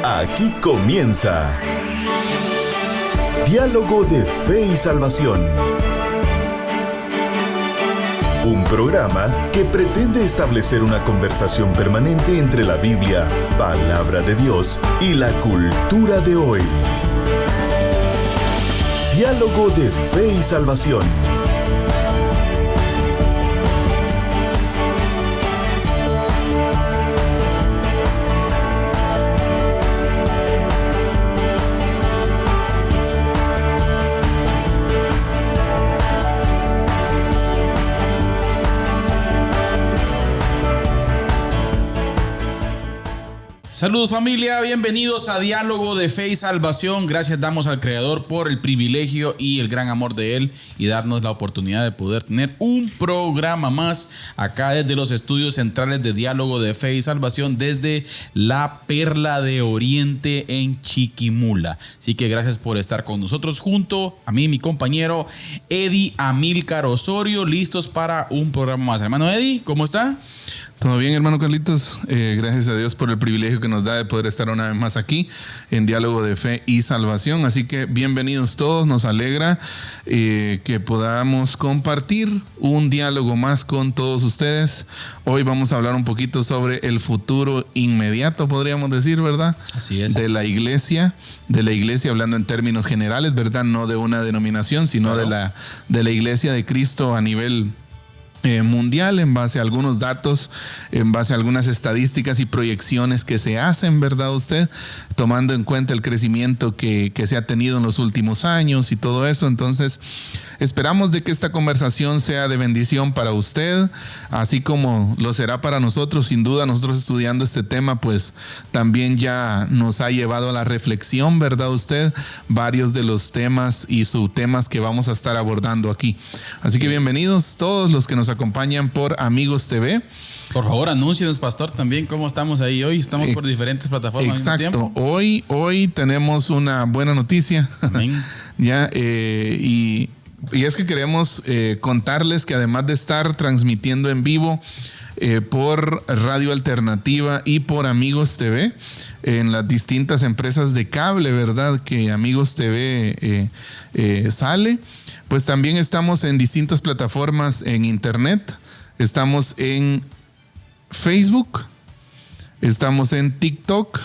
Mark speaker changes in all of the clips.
Speaker 1: Aquí comienza Diálogo de Fe y Salvación. Un programa que pretende establecer una conversación permanente entre la Biblia, palabra de Dios, y la cultura de hoy. Diálogo de Fe y Salvación.
Speaker 2: Saludos familia, bienvenidos a Diálogo de Fe y Salvación. Gracias damos al Creador por el privilegio y el gran amor de Él y darnos la oportunidad de poder tener un programa más acá desde los estudios centrales de Diálogo de Fe y Salvación desde la Perla de Oriente en Chiquimula. Así que gracias por estar con nosotros junto a mí, mi compañero Eddie Amílcar Osorio, listos para un programa más. Hermano Eddie, ¿cómo está?
Speaker 3: Todo bien, hermano Carlitos. Gracias a Dios por el privilegio que nos da de poder estar una vez más aquí en Diálogo de Fe y Salvación. Así que bienvenidos todos. Nos alegra que podamos compartir un diálogo más con todos ustedes. Hoy vamos a hablar un poquito sobre el futuro inmediato, podríamos decir, ¿verdad?
Speaker 2: Así es.
Speaker 3: De la iglesia hablando en términos generales, ¿verdad? No de una denominación, sino claro, de la iglesia de Cristo a nivel mundial, en base a algunos datos, en base a algunas estadísticas y proyecciones que se hacen, ¿verdad usted? Tomando en cuenta el crecimiento que se ha tenido en los últimos años y todo eso. Entonces, esperamos de que esta conversación sea de bendición para usted, así como lo será para nosotros. Sin duda, nosotros estudiando este tema, pues también ya nos ha llevado a la reflexión, ¿verdad usted? Varios de los temas y subtemas que vamos a estar abordando aquí. Así que bienvenidos todos los que nos acompañan por Amigos TV.
Speaker 2: Por favor, anúncienos, pastor, también cómo estamos ahí hoy. Estamos por diferentes plataformas.
Speaker 3: Exacto.
Speaker 2: Al mismo tiempo.
Speaker 3: Hoy tenemos una buena noticia.
Speaker 2: Amén.
Speaker 3: Ya, y es que queremos contarles que además de estar transmitiendo en vivo por Radio Alternativa y por Amigos TV, en las distintas empresas de cable, ¿verdad? Que Amigos TV sale, pues también estamos en distintas plataformas en internet. Estamos en Facebook, estamos en TikTok,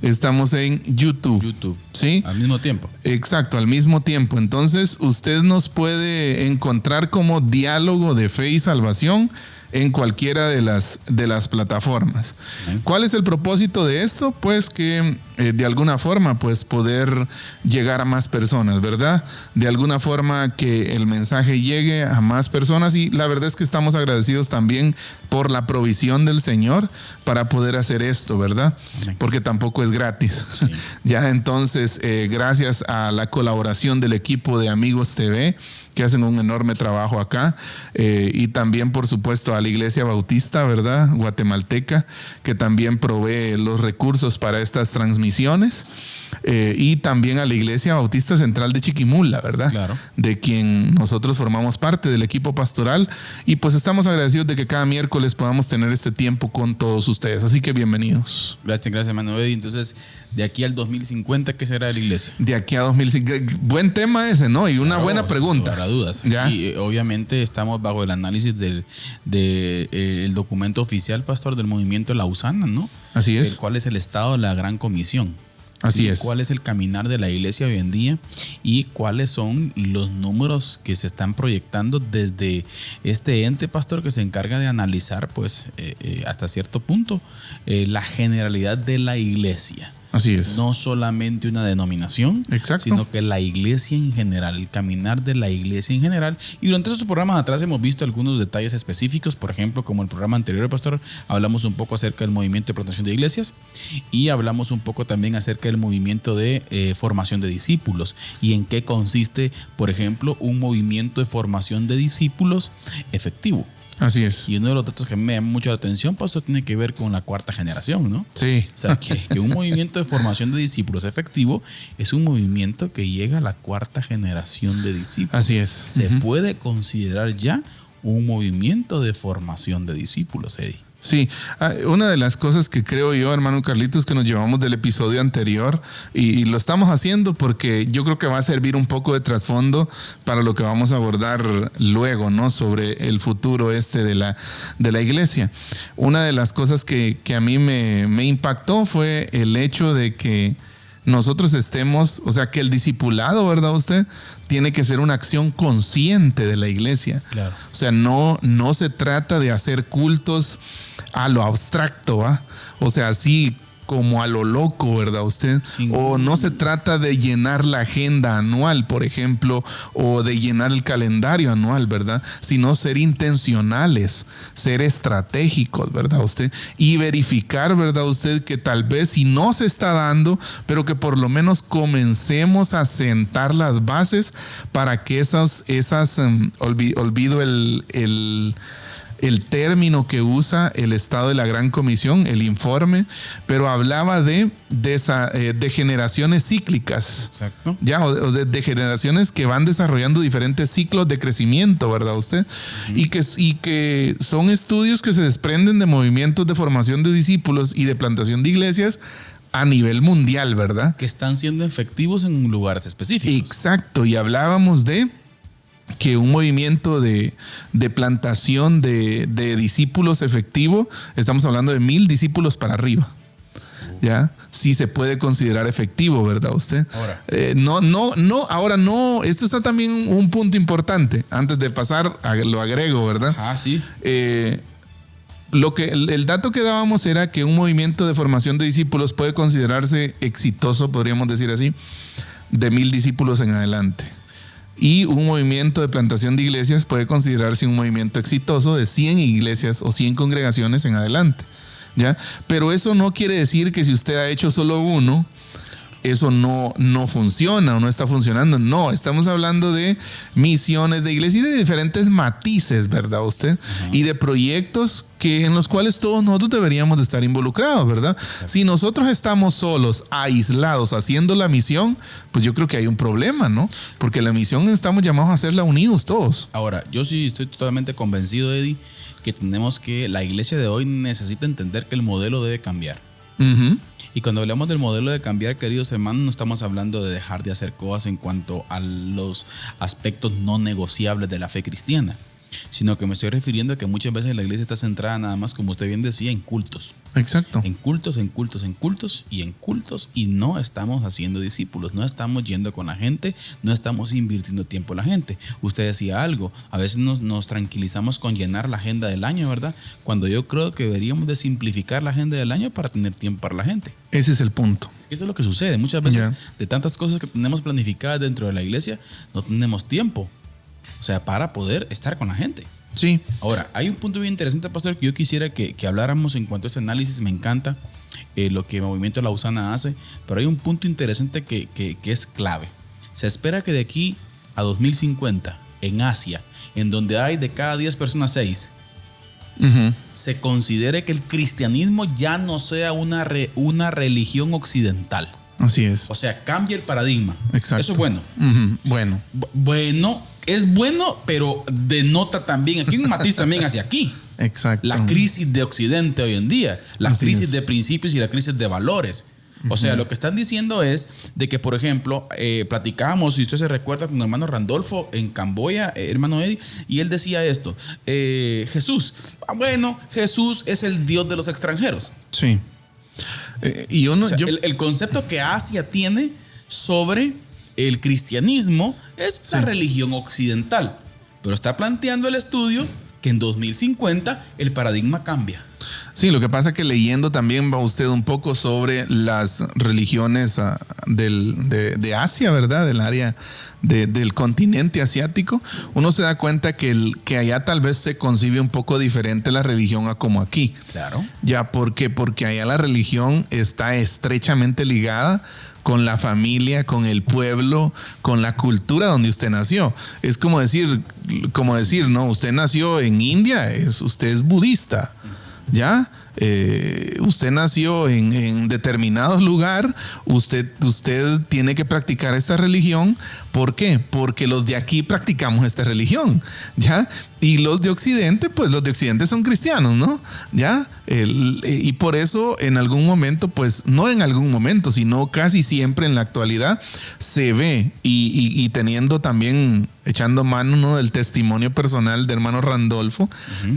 Speaker 3: estamos en YouTube. ¿Sí?
Speaker 2: Al mismo tiempo.
Speaker 3: Exacto, al mismo tiempo. Entonces, usted nos puede encontrar como Diálogo de Fe y Salvación en cualquiera de las plataformas. ¿Cuál es el propósito de esto? Pues que de alguna forma pues poder llegar a más personas, ¿verdad? De alguna forma que el mensaje llegue a más personas, y la verdad es que estamos agradecidos también por la provisión del Señor para poder hacer esto, ¿verdad? Porque tampoco es gratis. Sí. Ya, entonces, gracias a la colaboración del equipo de Amigos TV, que hacen un enorme trabajo acá, y también, por supuesto, a la Iglesia Bautista, ¿verdad? Guatemalteca, que también provee los recursos para estas transmisiones, y también a la Iglesia Bautista Central de Chiquimula, ¿verdad? Claro. De quien nosotros formamos parte del equipo pastoral, y pues estamos agradecidos de que cada miércoles podamos tener este tiempo con todos ustedes. Así que bienvenidos.
Speaker 2: Gracias, hermano Eddie. Entonces, de aquí al 2050, ¿qué será de la iglesia?
Speaker 3: De aquí a 2050. Buen tema ese, ¿no? Y una buena pregunta.
Speaker 2: Para dudas. ¿Ya? Y obviamente estamos bajo el análisis del documento oficial, pastor, del movimiento Lausana, ¿no?
Speaker 3: Así es.
Speaker 2: ¿Cuál es el estado de la Gran Comisión?
Speaker 3: Así es.
Speaker 2: ¿Cuál es el caminar de la iglesia hoy en día? Y cuáles son los números que se están proyectando desde este ente, pastor, que se encarga de analizar, pues, hasta cierto punto, la generalidad de la iglesia.
Speaker 3: Así es.
Speaker 2: No solamente una denominación,
Speaker 3: exacto,
Speaker 2: sino que la iglesia en general, el caminar de la iglesia en general. Y durante estos programas atrás hemos visto algunos detalles específicos. Por ejemplo, como el programa anterior, pastor, hablamos un poco acerca del movimiento de plantación de iglesias, y hablamos un poco también acerca del movimiento de formación de discípulos y en qué consiste, por ejemplo, un movimiento de formación de discípulos efectivo.
Speaker 3: Así es.
Speaker 2: Y uno de los datos que me llama mucho la atención, pues eso tiene que ver con la cuarta generación, ¿no?
Speaker 3: Sí.
Speaker 2: O sea, que un movimiento de formación de discípulos efectivo es un movimiento que llega a la cuarta generación de discípulos.
Speaker 3: Así es.
Speaker 2: Se puede considerar ya un movimiento de formación de discípulos, Eddie.
Speaker 3: Sí, una de las cosas que creo yo, hermano Carlitos, que nos llevamos del episodio anterior y lo estamos haciendo porque yo creo que va a servir un poco de trasfondo para lo que vamos a abordar luego, ¿no? Sobre el futuro de la iglesia. Una de las cosas que a mí me impactó fue el hecho de que nosotros estemos, o sea, que el discipulado, ¿verdad usted? Tiene que ser una acción consciente de la iglesia.
Speaker 2: Claro.
Speaker 3: O sea, no se trata de hacer cultos a lo abstracto, ¿va? O sea, así como a lo loco, ¿verdad usted?
Speaker 2: Sí.
Speaker 3: O no se trata de llenar la agenda anual, por ejemplo, o de llenar el calendario anual, ¿verdad? Sino ser intencionales, ser estratégicos, ¿verdad usted? Y verificar, ¿verdad usted? Que tal vez si no se está dando, pero que por lo menos comencemos a sentar las bases para que olvido el término que usa el Estado de la Gran Comisión, el informe, pero hablaba de generaciones cíclicas.
Speaker 2: Exacto.
Speaker 3: Ya, o de generaciones que van desarrollando diferentes ciclos de crecimiento, ¿verdad usted? Y que son estudios que se desprenden de movimientos de formación de discípulos y de plantación de iglesias a nivel mundial, ¿verdad?
Speaker 2: Que están siendo efectivos en lugares específicos.
Speaker 3: Exacto, y hablábamos de que un movimiento de plantación de discípulos efectivo, estamos hablando de 1,000 discípulos para arriba. ¿Ya? Sí se puede considerar efectivo, ¿verdad usted?
Speaker 2: Ahora.
Speaker 3: Esto está también un punto importante. Antes de pasar, lo agrego, ¿verdad?
Speaker 2: Sí.
Speaker 3: El dato que dábamos era que un movimiento de formación de discípulos puede considerarse exitoso, podríamos decir así, de 1,000 discípulos en adelante. Y un movimiento de plantación de iglesias puede considerarse un movimiento exitoso de 100 iglesias o 100 congregaciones en adelante, ¿ya? Pero eso no quiere decir que si usted ha hecho solo uno, eso no funciona o no está funcionando. No, estamos hablando de misiones de iglesia y de diferentes matices, ¿verdad usted? Y de proyectos en los cuales todos nosotros deberíamos de estar involucrados, ¿verdad? Si nosotros estamos solos, aislados, haciendo la misión, pues yo creo que hay un problema, ¿no? Porque la misión estamos llamados a hacerla unidos todos.
Speaker 2: Ahora, yo sí estoy totalmente convencido, Eddie, que la iglesia de hoy necesita entender que el modelo debe cambiar. Y cuando hablamos del modelo de cambiar, queridos hermanos, no estamos hablando de dejar de hacer cosas en cuanto a los aspectos no negociables de la fe cristiana, sino que me estoy refiriendo a que muchas veces la iglesia está centrada nada más, como usted bien decía, en cultos.
Speaker 3: Exacto.
Speaker 2: En cultos y no estamos haciendo discípulos, no estamos yendo con la gente, no estamos invirtiendo tiempo en la gente. Usted decía algo, a veces nos tranquilizamos con llenar la agenda del año, ¿verdad? Cuando yo creo que deberíamos de simplificar la agenda del año para tener tiempo para la gente.
Speaker 3: Ese es el punto.
Speaker 2: Eso es lo que sucede. Muchas veces de tantas cosas que tenemos planificadas dentro de la iglesia, no tenemos tiempo. O sea, para poder estar con la gente.
Speaker 3: Sí.
Speaker 2: Ahora, hay un punto bien interesante, pastor, que yo quisiera que habláramos en cuanto a este análisis. Me encanta lo que Movimiento Lausana hace, pero hay un punto interesante que es clave. Se espera que de aquí a 2050, en Asia, en donde hay de cada 10 personas 6, se considere que el cristianismo ya no sea una religión occidental.
Speaker 3: Así es.
Speaker 2: O sea, cambia el paradigma.
Speaker 3: Exacto.
Speaker 2: Eso es bueno.
Speaker 3: Bueno.
Speaker 2: Bueno, es bueno, pero denota también, aquí hay un matiz también hacia aquí.
Speaker 3: Exacto.
Speaker 2: La crisis de Occidente hoy en día, la
Speaker 3: Así
Speaker 2: crisis
Speaker 3: es.
Speaker 2: de principios y la crisis de valores. O sea, lo que están diciendo es de que, por ejemplo, platicábamos, si usted se recuerda, con el hermano Randolfo en Camboya, hermano Eddie, y él decía esto, Jesús es el Dios de los extranjeros.
Speaker 3: Sí.
Speaker 2: El concepto que Asia tiene sobre el cristianismo es la religión occidental, pero está planteando el estudio que en 2050 el paradigma cambia.
Speaker 3: Sí, lo que pasa es que leyendo también va usted un poco sobre las religiones de Asia, ¿verdad? Del área del continente asiático, uno se da cuenta que allá tal vez se concibe un poco diferente la religión a como aquí.
Speaker 2: Claro.
Speaker 3: Ya, porque allá la religión está estrechamente ligada con la familia, con el pueblo, con la cultura donde usted nació. Es como decir, ¿no? Usted nació en India, usted es budista, ¿ya? Usted nació en determinado lugar, usted tiene que practicar esta religión. ¿Por qué? Porque los de aquí practicamos esta religión, ¿ya? Y los de Occidente, pues los de Occidente son cristianos, ¿no? ¿Ya? Y por eso en algún momento, pues no en algún momento, sino casi siempre en la actualidad se ve y teniendo también, echando mano, ¿no?, del testimonio personal de hermano Randolfo,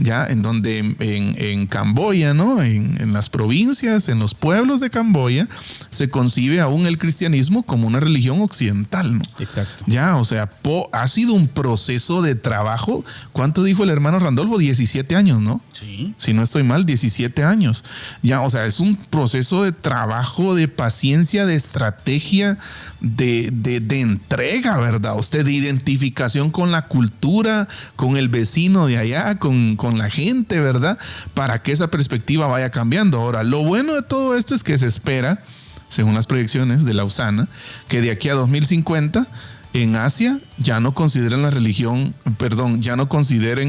Speaker 3: ya, en donde en Camboya, ¿no?, en las provincias, en los pueblos de Camboya, se concibe aún el cristianismo como una religión occidental, ¿no?
Speaker 2: Exacto.
Speaker 3: Ya, o sea, ha sido un proceso de trabajo. ¿Cuánto dijo el hermano Randolfo? 17 años, ¿no?
Speaker 2: Sí.
Speaker 3: Si no estoy mal, 17 años. Ya, o sea, es un proceso de trabajo, de paciencia, de estrategia, de entrega, ¿verdad? Usted, de identificación con la cultura, con el vecino de allá, con la gente, ¿verdad? Para que esa perspectiva vaya cambiando. Ahora, lo bueno de todo esto es que se espera, según las proyecciones de Lausana, que de aquí a 2050 en Asia ya no consideren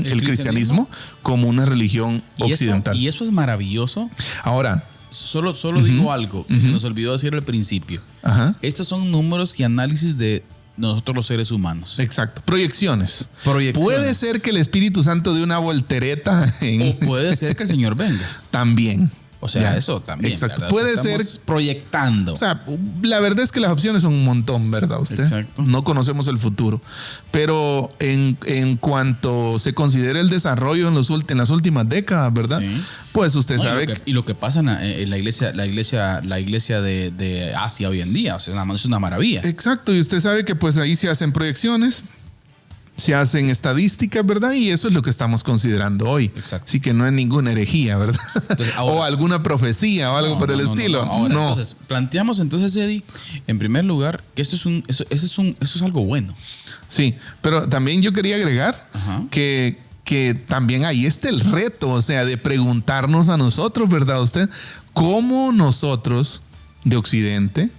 Speaker 3: el cristianismo como una religión occidental.
Speaker 2: Y eso es maravilloso.
Speaker 3: Ahora,
Speaker 2: solo digo algo que se nos olvidó decir al principio.
Speaker 3: Ajá.
Speaker 2: Estos son números y análisis de nosotros los seres humanos.
Speaker 3: Exacto. Proyecciones. Puede ser que el Espíritu Santo dé una voltereta
Speaker 2: o puede ser que el Señor venga.
Speaker 3: También.
Speaker 2: O sea, ya, eso también.
Speaker 3: Exacto.
Speaker 2: ¿Verdad?
Speaker 3: Puede
Speaker 2: Estamos
Speaker 3: ser
Speaker 2: proyectando.
Speaker 3: O sea, la verdad es que las opciones son un montón, ¿verdad? Usted.
Speaker 2: Exacto.
Speaker 3: No conocemos el futuro. Pero en cuanto se considera el desarrollo en las últimas décadas, ¿verdad?
Speaker 2: Sí.
Speaker 3: Pues usted sabe.
Speaker 2: Y lo que pasa en la iglesia de Asia hoy en día, o sea, es una maravilla.
Speaker 3: Exacto. Y usted sabe que pues ahí se hacen proyecciones, se hacen estadísticas, ¿verdad? Y eso es lo que estamos considerando hoy.
Speaker 2: Exacto.
Speaker 3: Así que no es ninguna herejía, ¿verdad?
Speaker 2: Entonces, ahora,
Speaker 3: o alguna profecía o algo por el estilo.
Speaker 2: Ahora,
Speaker 3: no.
Speaker 2: Entonces, planteamos entonces, Eddie, en primer lugar, que eso es algo bueno.
Speaker 3: Sí, pero también yo quería agregar
Speaker 2: Ajá.
Speaker 3: que también ahí está el reto, o sea, de preguntarnos a nosotros, ¿verdad? Usted, ¿cómo nosotros de Occidente,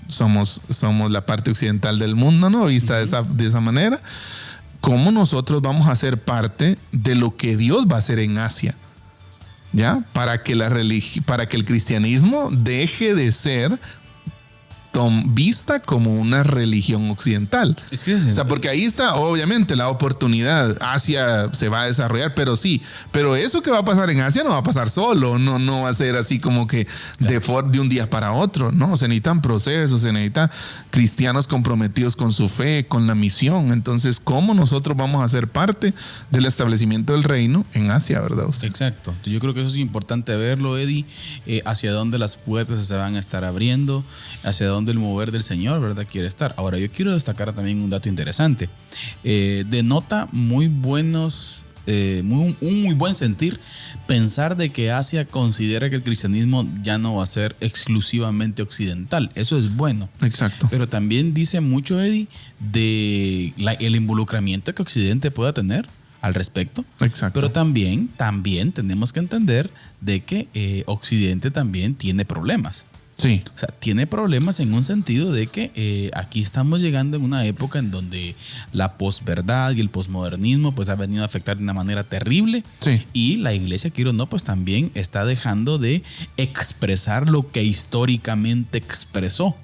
Speaker 3: somos la parte occidental del mundo, ¿no? Vista de esa manera, ¿cómo nosotros vamos a ser parte de lo que Dios va a hacer en Asia? ¿Ya? Para que el cristianismo deje de ser vista como una religión occidental.
Speaker 2: Es que
Speaker 3: o sea, porque ahí está obviamente la oportunidad. Asia se va a desarrollar, pero eso que va a pasar en Asia no va a pasar solo, no va a ser así como que de un día para otro, no, se necesitan procesos, se necesitan cristianos comprometidos con su fe, con la misión. Entonces, ¿cómo nosotros vamos a ser parte del establecimiento del reino en Asia, verdad usted?
Speaker 2: Exacto. Yo creo que eso es importante verlo, Eddie, hacia dónde las puertas se van a estar abriendo, hacia dónde el mover del Señor, ¿verdad?, quiere estar. Ahora, yo quiero destacar también un dato interesante. Denota muy buenos, un muy buen sentir pensar de que Asia considera que el cristianismo ya no va a ser exclusivamente occidental. Eso es bueno.
Speaker 3: Exacto.
Speaker 2: Pero también dice mucho, Eddie, de el involucramiento que Occidente pueda tener al respecto.
Speaker 3: Exacto.
Speaker 2: Pero también tenemos que entender de que Occidente también tiene problemas.
Speaker 3: Sí.
Speaker 2: O sea, tiene problemas en un sentido de que aquí estamos llegando en una época en donde la posverdad y el posmodernismo pues ha venido a afectar de una manera terrible.
Speaker 3: Sí.
Speaker 2: Y la iglesia, quiero o no, pues también está dejando de expresar lo que históricamente expresó.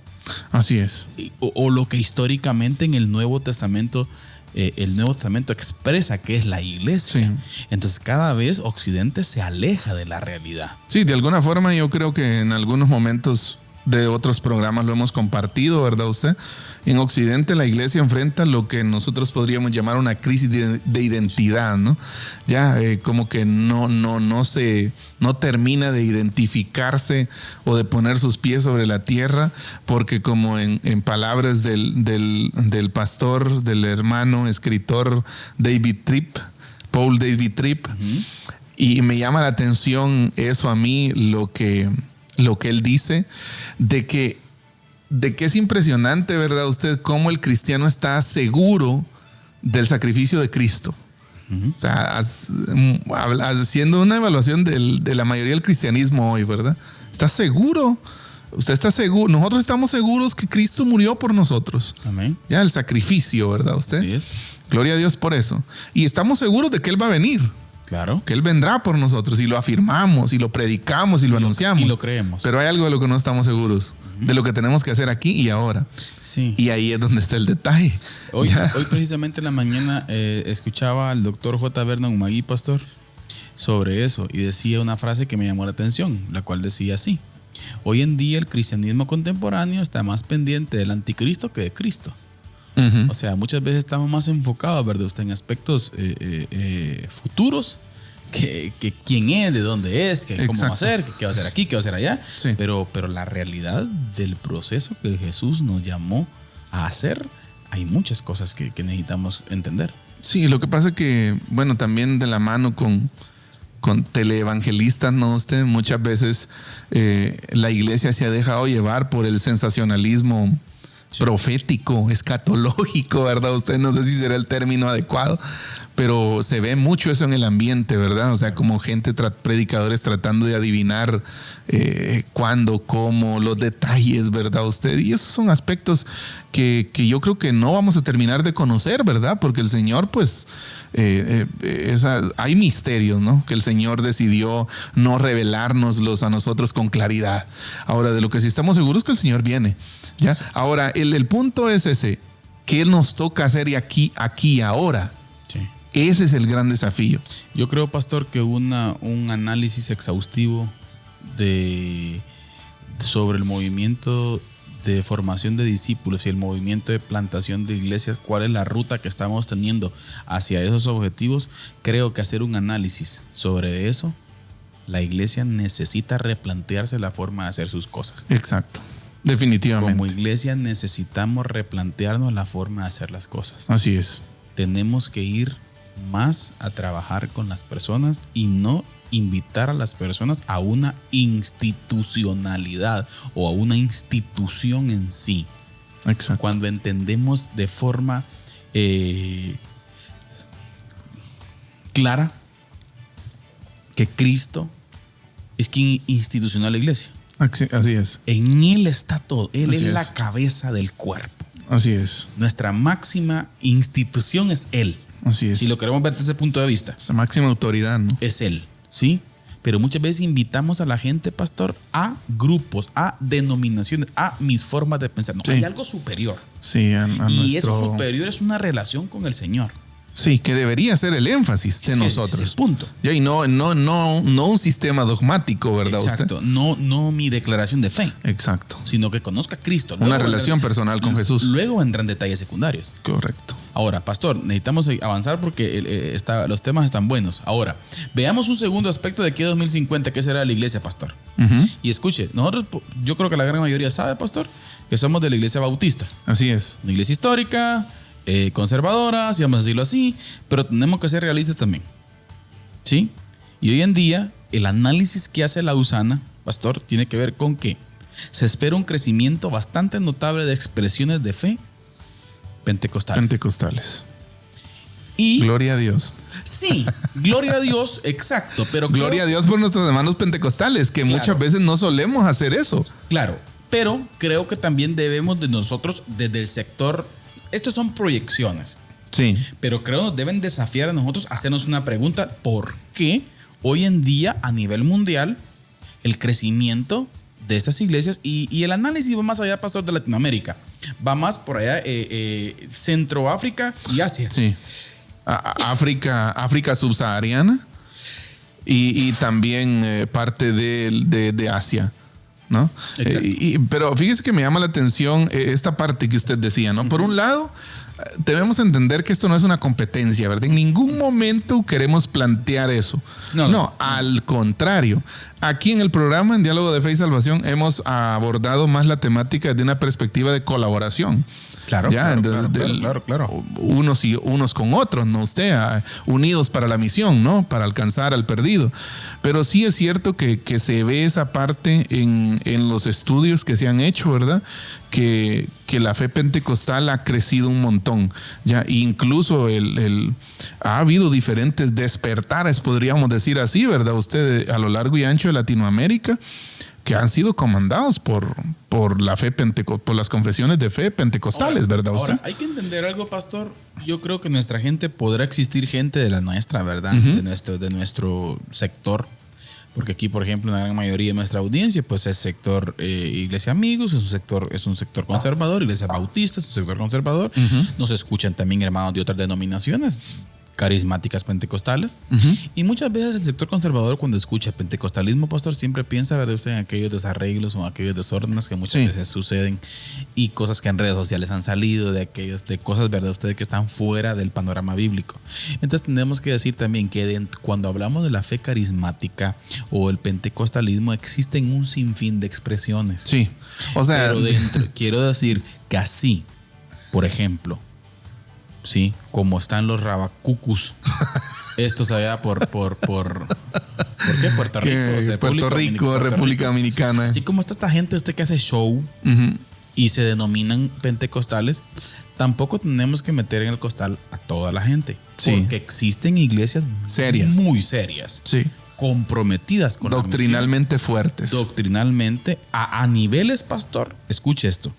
Speaker 3: Así es.
Speaker 2: O lo que históricamente en el Nuevo Testamento expresa que es la iglesia.
Speaker 3: Sí.
Speaker 2: Entonces cada vez Occidente se aleja de la realidad.
Speaker 3: Sí, de alguna forma yo creo que en algunos momentos de otros programas lo hemos compartido, ¿verdad usted? En Occidente la iglesia enfrenta lo que nosotros podríamos llamar una crisis de identidad, ¿no? Ya como que no termina de identificarse o de poner sus pies sobre la tierra, porque como en palabras del pastor, del hermano escritor Paul David Tripp, y me llama la atención eso a mí, lo que él dice, de que es impresionante, ¿verdad usted?, cómo el cristiano está seguro del sacrificio de Cristo. O sea, haciendo una evaluación de la mayoría del cristianismo hoy, ¿verdad? ¿Está seguro? Usted está seguro. Nosotros estamos seguros que Cristo murió por nosotros.
Speaker 2: Amén.
Speaker 3: Ya, el sacrificio, ¿verdad usted?
Speaker 2: Así es.
Speaker 3: Gloria a Dios por eso. Y estamos seguros de que Él va a venir.
Speaker 2: Claro.
Speaker 3: Que Él vendrá por nosotros y lo afirmamos y lo predicamos y lo anunciamos.
Speaker 2: Y lo creemos.
Speaker 3: Pero hay algo de lo que no estamos seguros, de lo que tenemos que hacer aquí y ahora.
Speaker 2: Sí.
Speaker 3: Y ahí es donde está el detalle.
Speaker 2: Hoy precisamente en la mañana escuchaba al doctor J. Vernon Magui, pastor, sobre eso, y decía una frase que me llamó la atención, la cual decía así: hoy en día el cristianismo contemporáneo está más pendiente del anticristo que de Cristo. O sea, muchas veces estamos más enfocados, ¿verdad usted?, en aspectos futuros que quién es, de dónde es, que cómo va a ser, qué va a hacer aquí, qué va a hacer allá.
Speaker 3: Sí.
Speaker 2: Pero la realidad del proceso que Jesús nos llamó a hacer, hay muchas cosas que necesitamos entender.
Speaker 3: Sí, lo que pasa es que, bueno, también de la mano con teleevangelistas, ¿no? Usted muchas veces la iglesia se ha dejado llevar por el sensacionalismo profético, escatológico, ¿verdad? Usted no sé si será el término adecuado, pero se ve mucho eso en el ambiente, ¿verdad? O sea, como gente, predicadores tratando de adivinar cuándo, cómo, los detalles, ¿verdad? Usted, y esos son aspectos que yo creo que no vamos a terminar de conocer, ¿verdad? Porque el Señor, pues, hay misterios, ¿no? Que el Señor decidió no revelárnoslos a nosotros con claridad. Ahora, de lo que sí estamos seguros es que el Señor viene, ¿ya? Ahora, el punto es ese: ¿qué nos toca hacer aquí ahora?
Speaker 2: Sí.
Speaker 3: Ese es el gran desafío.
Speaker 2: Yo creo, pastor, que un análisis exhaustivo sobre el movimiento de formación de discípulos y el movimiento de plantación de iglesias, cuál es la ruta que estamos teniendo hacia esos objetivos, creo que hacer un análisis sobre eso, la iglesia necesita replantearse la forma de hacer sus cosas.
Speaker 3: Exacto, definitivamente.
Speaker 2: Como iglesia necesitamos replantearnos la forma de hacer las cosas.
Speaker 3: Así es.
Speaker 2: Tenemos que ir más a trabajar con las personas y no invitar a las personas a una institucionalidad o a una institución en sí.
Speaker 3: Exacto.
Speaker 2: Cuando entendemos de forma clara que Cristo es quien institucionó la iglesia.
Speaker 3: Así es.
Speaker 2: En Él está todo. Él
Speaker 3: Así
Speaker 2: es la
Speaker 3: es.
Speaker 2: cabeza del cuerpo.
Speaker 3: Así es.
Speaker 2: Nuestra máxima institución es Él.
Speaker 3: Así es.
Speaker 2: Si lo queremos ver desde ese punto de vista,
Speaker 3: Esa máxima autoridad, ¿no?
Speaker 2: es Él, ¿sí? Pero muchas veces invitamos a la gente, pastor, a grupos, a denominaciones, a mis formas de pensar. No,
Speaker 3: Sí.
Speaker 2: hay algo superior.
Speaker 3: Sí, a
Speaker 2: Y
Speaker 3: nuestro...
Speaker 2: eso superior es una relación con el Señor.
Speaker 3: Sí, que debería ser el énfasis de
Speaker 2: Sí,
Speaker 3: nosotros.
Speaker 2: sí, punto.
Speaker 3: Ya, y no un sistema dogmático, ¿verdad?
Speaker 2: Exacto.
Speaker 3: Usted?
Speaker 2: No mi declaración de fe,
Speaker 3: Exacto.
Speaker 2: sino que conozca a Cristo.
Speaker 3: Una relación personal con Jesús.
Speaker 2: Luego vendrán detalles secundarios.
Speaker 3: Correcto.
Speaker 2: Ahora, pastor, necesitamos avanzar porque los temas están buenos. Ahora, veamos un segundo aspecto de aquí a 2050, que será la iglesia, pastor. Y escuche, nosotros, yo creo que la gran mayoría sabe, pastor, que somos de la iglesia bautista.
Speaker 3: Así es.
Speaker 2: Una iglesia histórica, conservadora, si vamos a decirlo así, pero tenemos que ser realistas también. ¿Sí? Y hoy en día, el análisis que hace la USANA, pastor, tiene que ver con que se espera un crecimiento bastante notable de expresiones de fe pentecostales. Y
Speaker 3: Gloria a Dios.
Speaker 2: sí, gloria a Dios, exacto, pero
Speaker 3: Gloria a Dios por nuestros hermanos pentecostales, que
Speaker 2: Claro.
Speaker 3: muchas veces no solemos hacer eso.
Speaker 2: Claro, pero creo que también debemos de nosotros, desde el sector, estos son proyecciones,
Speaker 3: Sí.
Speaker 2: pero creo que nos deben desafiar a nosotros a hacernos una pregunta: ¿por qué hoy en día a nivel mundial el crecimiento de estas iglesias y el análisis va más allá, pastor, de Latinoamérica, va más por allá, Centroáfrica y Asia?
Speaker 3: Sí. África subsahariana y también parte de Asia, ¿no? Pero fíjese que me llama la atención esta parte que usted decía, ¿no? Por un lado, debemos entender que esto no es una competencia, ¿verdad? En ningún momento queremos plantear eso. No, al contrario. Aquí en el programa, en Diálogo de Fe y Salvación, hemos abordado más la temática desde una perspectiva de colaboración.
Speaker 2: Claro,
Speaker 3: Ya,
Speaker 2: claro,
Speaker 3: entonces,
Speaker 2: claro.
Speaker 3: Unos con otros, ¿no? Unidos para la misión, ¿no? Para alcanzar al perdido. Pero sí es cierto que se ve esa parte en los estudios que se han hecho, ¿verdad? Que la fe pentecostal ha crecido un montón. Ya, incluso ha habido diferentes despertares, podríamos decir así, ¿verdad? Usted a lo largo y ancho de Latinoamérica, que han sido comandados por la fe por las confesiones de fe pentecostales, ¿verdad usted?
Speaker 2: Ahora, hay que entender algo, pastor. Yo creo que nuestra gente podrá existir gente de la nuestra, ¿verdad? De nuestro sector. Porque aquí, por ejemplo, una gran mayoría de nuestra audiencia, pues es sector Iglesia Amigos, es un sector conservador, Iglesia Bautista es un sector conservador. Nos escuchan también hermanos de otras denominaciones carismáticas pentecostales. Y muchas veces el sector conservador, cuando escucha pentecostalismo, pastor, siempre piensa, ¿verdad usted?, en aquellos desarreglos o aquellos desórdenes que muchas veces suceden y cosas que en redes sociales han salido, de cosas, ¿verdad usted?, que están fuera del panorama bíblico. Entonces tenemos que decir también que cuando hablamos de la fe carismática o el pentecostalismo, existen un sinfín de expresiones.
Speaker 3: Sí. O sea,
Speaker 2: pero dentro, quiero decir que así, por ejemplo, sí, como están los rabacucus, estos allá ¿por qué? Puerto Rico,
Speaker 3: República Dominicana.
Speaker 2: Así como está esta gente que hace show y se denominan pentecostales, tampoco tenemos que meter en el costal a toda la gente. Sí. Porque existen iglesias serias, muy serias.
Speaker 3: Sí.
Speaker 2: Comprometidas con
Speaker 3: doctrinalmente
Speaker 2: la misión,
Speaker 3: fuertes.
Speaker 2: Doctrinalmente, a niveles, pastor, escuche esto,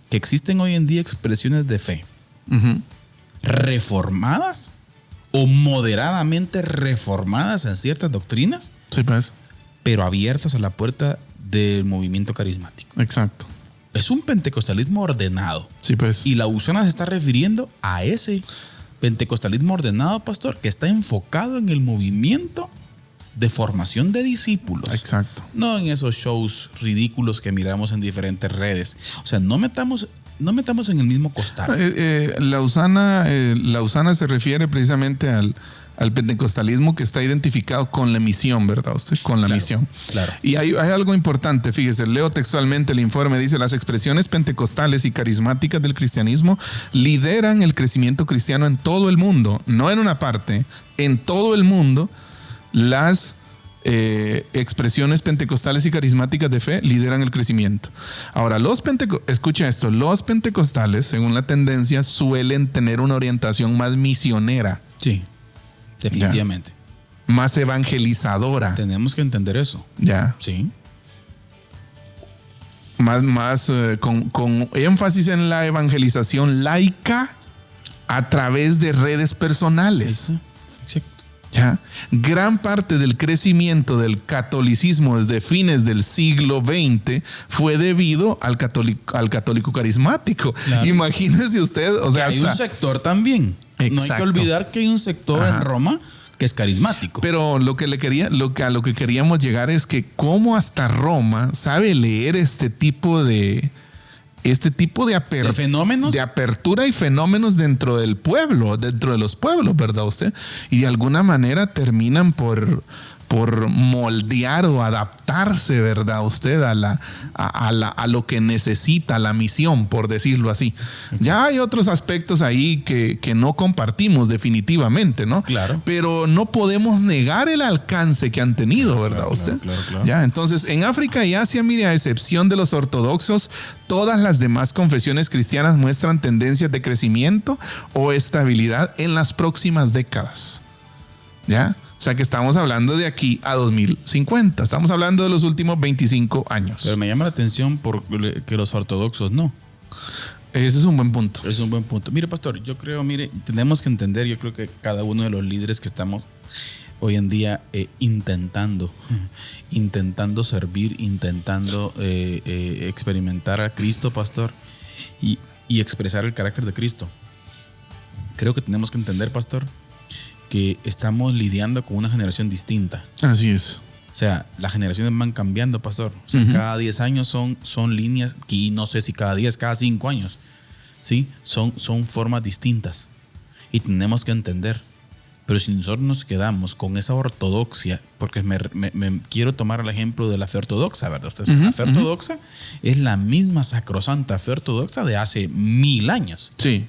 Speaker 2: que existen hoy en día expresiones de fe. Reformadas o moderadamente reformadas en ciertas doctrinas,
Speaker 3: sí, pues,
Speaker 2: pero abiertas a la puerta del movimiento carismático.
Speaker 3: Exacto.
Speaker 2: Es un pentecostalismo ordenado.
Speaker 3: Sí, pues.
Speaker 2: Y la USANA se está refiriendo a ese pentecostalismo ordenado, pastor, que está enfocado en el movimiento de formación de discípulos.
Speaker 3: Exacto.
Speaker 2: No en esos shows ridículos que miramos en diferentes redes. O sea, no metamos en el mismo costal.
Speaker 3: La USANA se refiere precisamente al pentecostalismo que está identificado con la misión, ¿verdad usted? Con la misión.
Speaker 2: Claro.
Speaker 3: Y hay algo importante, fíjese, leo textualmente el informe, dice: las expresiones pentecostales y carismáticas del cristianismo lideran el crecimiento cristiano en todo el mundo, no en una parte, en todo el mundo. Las expresiones pentecostales y carismáticas de fe lideran el crecimiento. Ahora, escucha esto, los pentecostales, según la tendencia, suelen tener una orientación más misionera.
Speaker 2: Sí, definitivamente.
Speaker 3: Ya. Más evangelizadora.
Speaker 2: Tenemos que entender eso.
Speaker 3: Ya.
Speaker 2: Sí.
Speaker 3: Con énfasis en la evangelización laica a través de redes personales.
Speaker 2: Exacto.
Speaker 3: ¿Ya? Gran parte del crecimiento del catolicismo desde fines del siglo XX fue debido al católico carismático. Claro. Imagínese usted, o sea,
Speaker 2: hay un sector también. Exacto. No hay que olvidar que hay un sector en Roma que es carismático.
Speaker 3: Pero a lo que queríamos llegar es que cómo hasta Roma sabe leer este tipo de
Speaker 2: fenómenos,
Speaker 3: de apertura y fenómenos dentro del pueblo, dentro de los pueblos, ¿verdad usted? Y de alguna manera terminan por moldear o adaptarse, ¿verdad usted? A lo que necesita la misión, por decirlo así. Exacto. Ya hay otros aspectos ahí que no compartimos definitivamente, ¿no?
Speaker 2: Claro.
Speaker 3: Pero no podemos negar el alcance que han tenido, ¿verdad usted?
Speaker 2: Claro.
Speaker 3: Ya, entonces, en África y Asia, mire, a excepción de los ortodoxos, todas las demás confesiones cristianas muestran tendencias de crecimiento o estabilidad en las próximas décadas. ¿Ya? O sea que estamos hablando de aquí a 2050. Estamos hablando de los últimos 25 años.
Speaker 2: Pero me llama la atención porque los ortodoxos no.
Speaker 3: Ese es un buen punto.
Speaker 2: Es un buen punto. Mire, pastor, yo creo, tenemos que entender, yo creo que cada uno de los líderes que estamos hoy en día intentando servir, intentando experimentar a Cristo, pastor, y expresar el carácter de Cristo. Creo que tenemos que entender, pastor, que estamos lidiando con una generación distinta.
Speaker 3: Así es.
Speaker 2: O sea, las generaciones van cambiando, pastor. O sea, cada 10 años son líneas, y no sé si cada 10, cada 5 años, ¿sí? Son formas distintas. Y tenemos que entender. Pero si nosotros nos quedamos con esa ortodoxia, porque me quiero tomar el ejemplo de la fe ortodoxa, ¿verdad? La fe ortodoxa es la misma sacrosanta fe ortodoxa de hace 1000 años.
Speaker 3: Sí.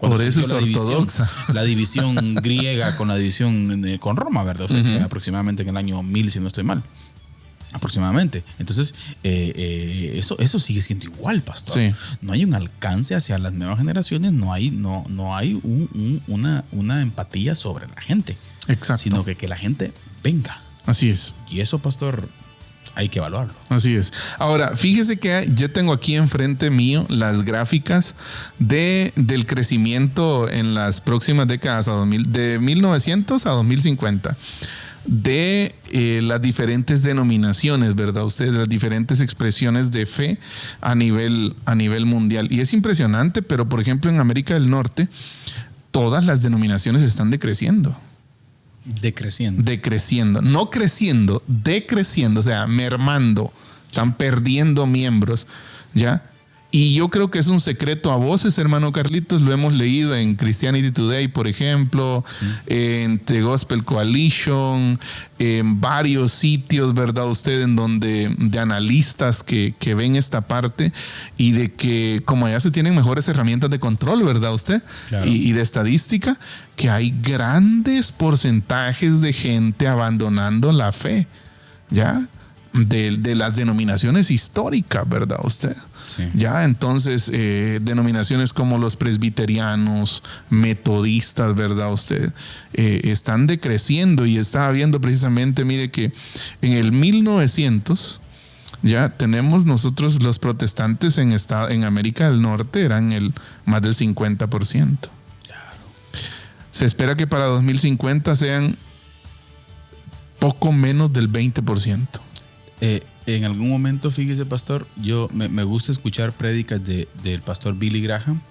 Speaker 3: Por eso es ortodoxa.
Speaker 2: La división griega con la división con Roma, ¿verdad? O sea, que aproximadamente en el año 1000, si no estoy mal. Aproximadamente. Entonces, eso sigue siendo igual, pastor.
Speaker 3: Sí.
Speaker 2: No hay un alcance hacia las nuevas generaciones, no hay una empatía sobre la gente.
Speaker 3: Exacto.
Speaker 2: Sino que la gente venga.
Speaker 3: Así es.
Speaker 2: Y eso, pastor, hay que evaluarlo.
Speaker 3: Así es. Ahora, fíjese que yo tengo aquí enfrente mío las gráficas del crecimiento en las próximas décadas, de 1900 a 2050. De las diferentes denominaciones, ¿verdad? Ustedes, las diferentes expresiones de fe a nivel mundial. Y es impresionante, pero por ejemplo en América del Norte, todas las denominaciones están decreciendo. Decreciendo. No creciendo, decreciendo, o sea, mermando. Están perdiendo miembros, ¿ya? Y yo creo que es un secreto a voces, hermano Carlitos. Lo hemos leído en Christianity Today, por ejemplo, sí. En The Gospel Coalition, en varios sitios, ¿verdad? Usted, en donde de analistas que ven esta parte y de que como allá se tienen mejores herramientas de control, ¿verdad? Usted, claro. y de estadística, que hay grandes porcentajes de gente abandonando la fe, ¿ya? De las denominaciones históricas, ¿verdad? Usted. Sí. Ya, entonces, denominaciones como los presbiterianos, metodistas, ¿verdad? Usted, están decreciendo y estaba viendo precisamente, mire que en el 1900, ya tenemos nosotros los protestantes en América del Norte eran más del 50%. Claro. Se espera que para 2050 sean poco menos del 20%.
Speaker 2: En algún momento, fíjese, pastor, yo me gusta escuchar prédicas del pastor Billy Graham,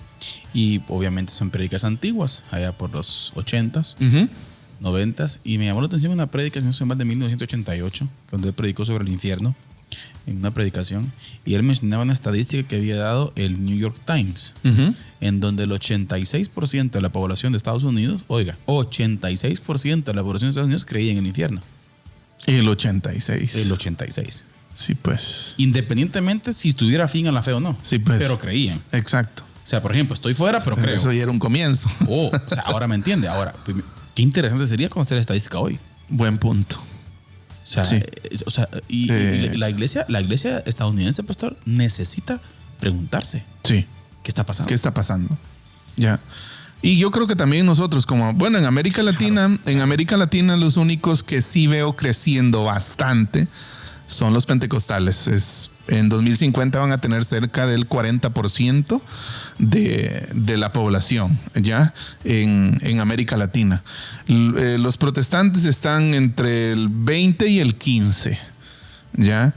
Speaker 2: y obviamente son prédicas antiguas, allá por los 80s, 90s, y me llamó la atención una prédica, si no sé mal, de 1988, donde él predicó sobre el infierno, en una predicación, y él mencionaba una estadística que había dado el New York Times, en donde el 86% de la población de Estados Unidos, 86% de la población de Estados Unidos creía en el infierno.
Speaker 3: El 86. Sí, pues.
Speaker 2: Independientemente si estuviera fin a la fe o no.
Speaker 3: Sí, pues.
Speaker 2: Pero creían.
Speaker 3: Exacto.
Speaker 2: O sea, por ejemplo, estoy fuera, pero creo.
Speaker 3: Eso ya era un comienzo.
Speaker 2: O sea, ahora me entiende. Ahora, qué interesante sería conocer la estadística hoy.
Speaker 3: Buen punto.
Speaker 2: O sea, sí. Y la iglesia estadounidense, pastor, necesita preguntarse.
Speaker 3: Sí.
Speaker 2: ¿Qué está pasando?
Speaker 3: ¿Qué está pasando? Ya. Y yo creo que también nosotros, en América Latina, claro. En América Latina los únicos que sí veo creciendo bastante son los pentecostales. En 2050 van a tener cerca del 40% de la población, ¿ya? En América Latina. Los protestantes están entre el 20 y el 15%, ¿ya?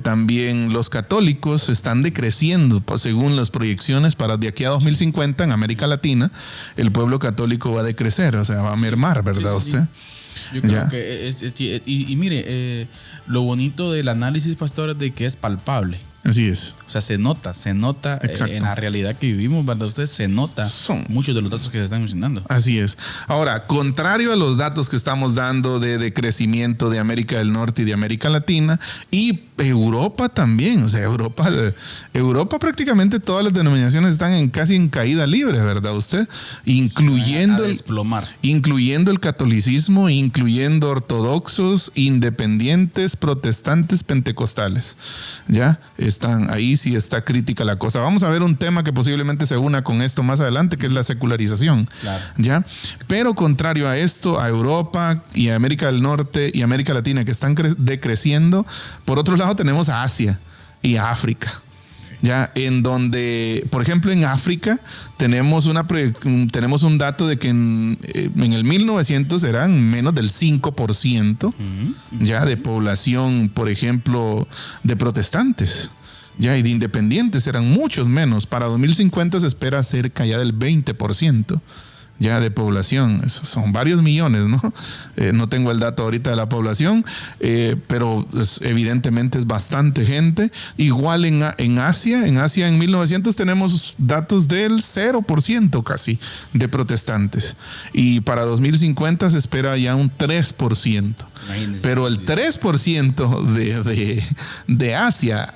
Speaker 3: También los católicos están decreciendo, según las proyecciones para de aquí a 2050 en América Latina, el pueblo católico va a decrecer, o sea, va a mermar, ¿verdad? Sí, usted.
Speaker 2: Yo creo que mire, lo bonito del análisis, pastor, es de que es palpable.
Speaker 3: Así es.
Speaker 2: O sea, se nota en la realidad que vivimos, ¿verdad? Usted se nota muchos de los datos que se están mencionando.
Speaker 3: Así es. Ahora, contrario a los datos que estamos dando de crecimiento de América del Norte y de América Latina, y Europa también, o sea, Europa prácticamente todas las denominaciones están casi en caída libre, ¿verdad? Usted, incluyendo el catolicismo, incluyendo ortodoxos, independientes, protestantes, pentecostales, ¿ya? Están ahí, sí está crítica la cosa. Vamos a ver un tema que posiblemente se una con esto más adelante, que es la secularización. Claro. ¿Ya? Pero contrario a esto, a Europa y a América del Norte y América Latina, que están decreciendo, por otro lado tenemos a Asia y a África. Ya, en donde, por ejemplo, en África tenemos un dato de que en el 1900 eran menos del 5% ya de población, por ejemplo, de protestantes, ya, y de independientes eran muchos menos. Para 2050 se espera cerca ya del 20% ya de población. Eso son varios millones, ¿no? No tengo el dato ahorita de la población, pero evidentemente es bastante gente. Igual en Asia en 1900 tenemos datos del 0% casi de protestantes, y para 2050 se espera ya un 3%. Pero el 3% de Asia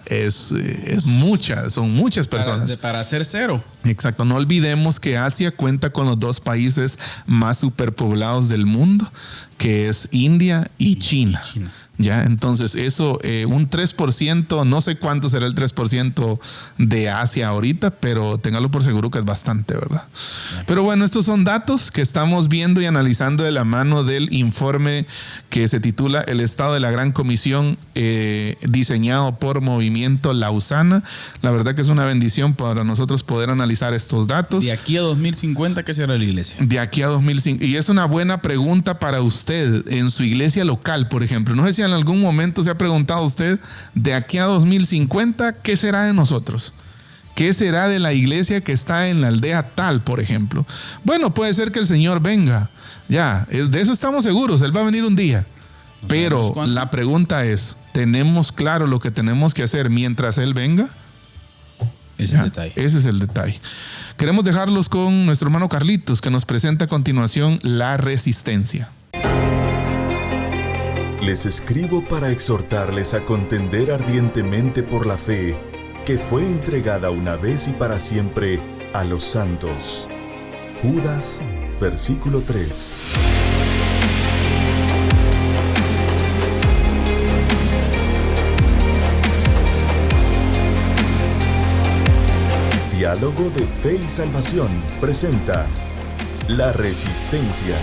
Speaker 3: son muchas personas.
Speaker 2: Para ser cero.
Speaker 3: Exacto. No olvidemos que Asia cuenta con los dos países más superpoblados del mundo, que es India y China. Ya, entonces eso, un 3%, no sé cuánto será el 3% de Asia ahorita, pero téngalo por seguro que es bastante, ¿verdad? Pero bueno, estos son datos que estamos viendo y analizando de la mano del informe que se titula El Estado de la Gran Comisión, diseñado por Movimiento Lausana. La verdad que es una bendición para nosotros poder analizar estos datos.
Speaker 2: De aquí a 2050, ¿qué será la iglesia?
Speaker 3: De aquí a 2050. Y es una buena pregunta para usted en su iglesia local, por ejemplo. No sé si en algún momento se ha preguntado usted, de aquí a 2050, ¿qué será de nosotros? ¿Qué será de la iglesia que está en la aldea tal, por ejemplo? Bueno, puede ser que el Señor venga. Ya, de eso estamos seguros. Él va a venir un día. Pero la pregunta es, ¿tenemos claro lo que tenemos que hacer mientras Él venga?
Speaker 2: Ese es el detalle.
Speaker 3: Ese es el detalle. Queremos dejarlos con nuestro hermano Carlitos, que nos presenta a continuación la resistencia.
Speaker 1: Les escribo para exhortarles a contender ardientemente por la fe que fue entregada una vez y para siempre a los santos. Judas, versículo 3. Diálogo de Fe y Salvación presenta La Resistencia.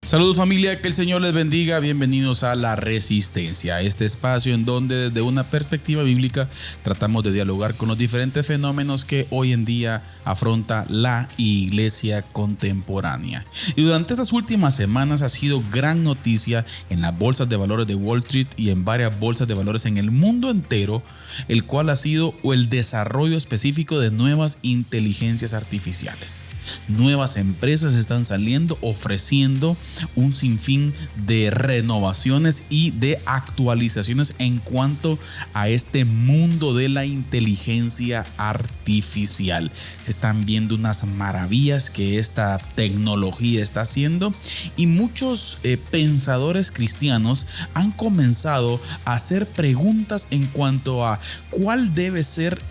Speaker 2: Saludos familia, que el Señor les bendiga. Bienvenidos a La Resistencia, este espacio en donde desde una perspectiva bíblica tratamos de dialogar con los diferentes fenómenos que hoy en día afronta la iglesia contemporánea. Y durante estas últimas semanas ha sido gran noticia en las bolsas de valores de Wall Street y en varias bolsas de valores en el mundo entero, el cual ha sido el desarrollo específico de nuevas inteligencias artificiales. Nuevas empresas están saliendo ofreciendo un sinfín de renovaciones y de actualizaciones en cuanto a este mundo de la inteligencia artificial. Se están viendo unas maravillas que esta tecnología está haciendo y muchos pensadores cristianos han comenzado a hacer preguntas en cuanto a cuál debe ser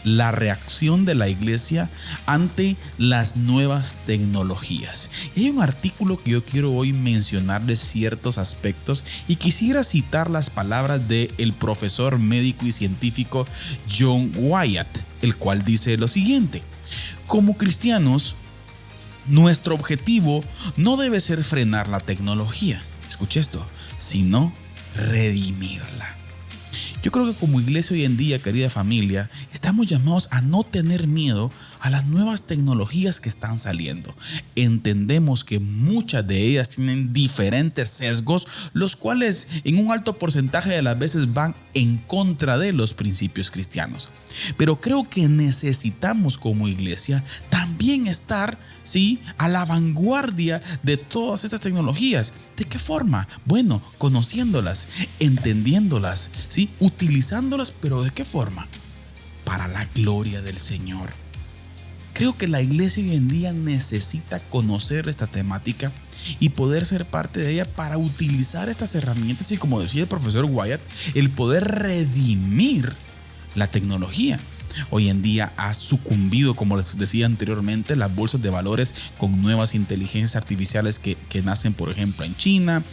Speaker 2: la reacción de la iglesia ante las nuevas tecnologías. Y hay un artículo que yo quiero hoy mencionarles ciertos aspectos y quisiera citar las palabras del profesor médico y científico John Wyatt, el cual dice lo siguiente: como cristianos, nuestro objetivo no debe ser frenar la tecnología, escuche esto, sino redimirla. Yo creo que como iglesia hoy en día, querida familia, estamos llamados a no tener miedo a las nuevas tecnologías que están saliendo. Entendemos que muchas de ellas tienen diferentes sesgos, los cuales en un alto porcentaje de las veces van en contra de los principios cristianos. Pero creo que necesitamos como iglesia también estar, ¿sí?, a la vanguardia de todas estas tecnologías. ¿De qué forma? Bueno, conociéndolas, entendiéndolas, ¿sí?, utilizándolas, pero ¿de qué forma? Para la gloria del Señor. Creo que la iglesia hoy en día necesita conocer esta temática y poder ser parte de ella para utilizar estas herramientas y, como decía el profesor Wyatt, el poder redimir la tecnología. Hoy en día ha sucumbido, como les decía anteriormente, las bolsas de valores con nuevas inteligencias artificiales que nacen, por ejemplo, en China,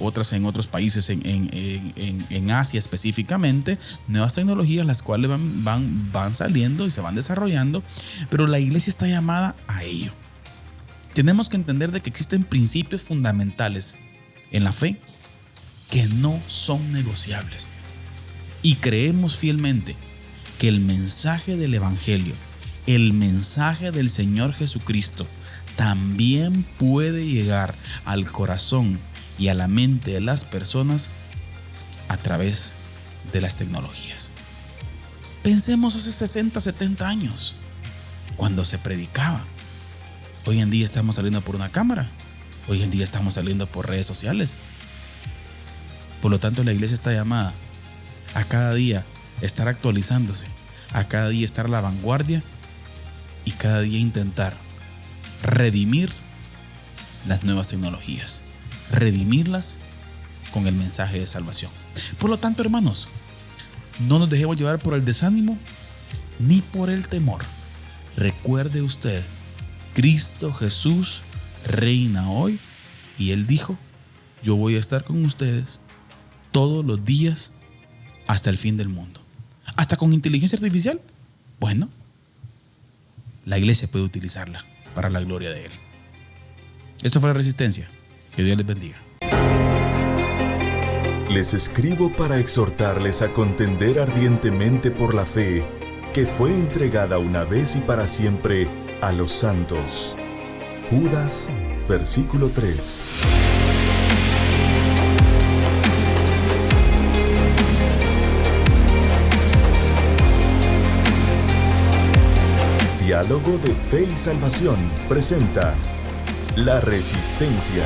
Speaker 2: otras en otros países en Asia específicamente, nuevas tecnologías las cuales van saliendo y se van desarrollando, pero la iglesia está llamada a ello. Tenemos que entender de que existen principios fundamentales en la fe que no son negociables y creemos fielmente que el mensaje del Evangelio, el mensaje del Señor Jesucristo, también puede llegar al corazón y a la mente de las personas a través de las tecnologías. Pensemos hace 60, 70 años, cuando se predicaba. Hoy en día estamos saliendo por una cámara, hoy en día estamos saliendo por redes sociales. Por lo tanto, la iglesia está llamada a cada día estar actualizándose, a cada día estar a la vanguardia y cada día intentar redimir las nuevas tecnologías, redimirlas con el mensaje de salvación. Por lo tanto, hermanos, no nos dejemos llevar por el desánimo ni por el temor. recuerde usted, Cristo Jesús reina hoy y Él dijo, yo voy a estar con ustedes todos los días hasta el fin del mundo. Hasta con inteligencia artificial. Bueno, la iglesia puede utilizarla para la gloria de Él. Esto fue La Resistencia. Que Dios les bendiga.
Speaker 1: Les escribo para exhortarles a contender ardientemente por la fe que fue entregada una vez y para siempre a los santos. Judas, versículo 3. Diálogo de Fe y Salvación presenta La Resistencia.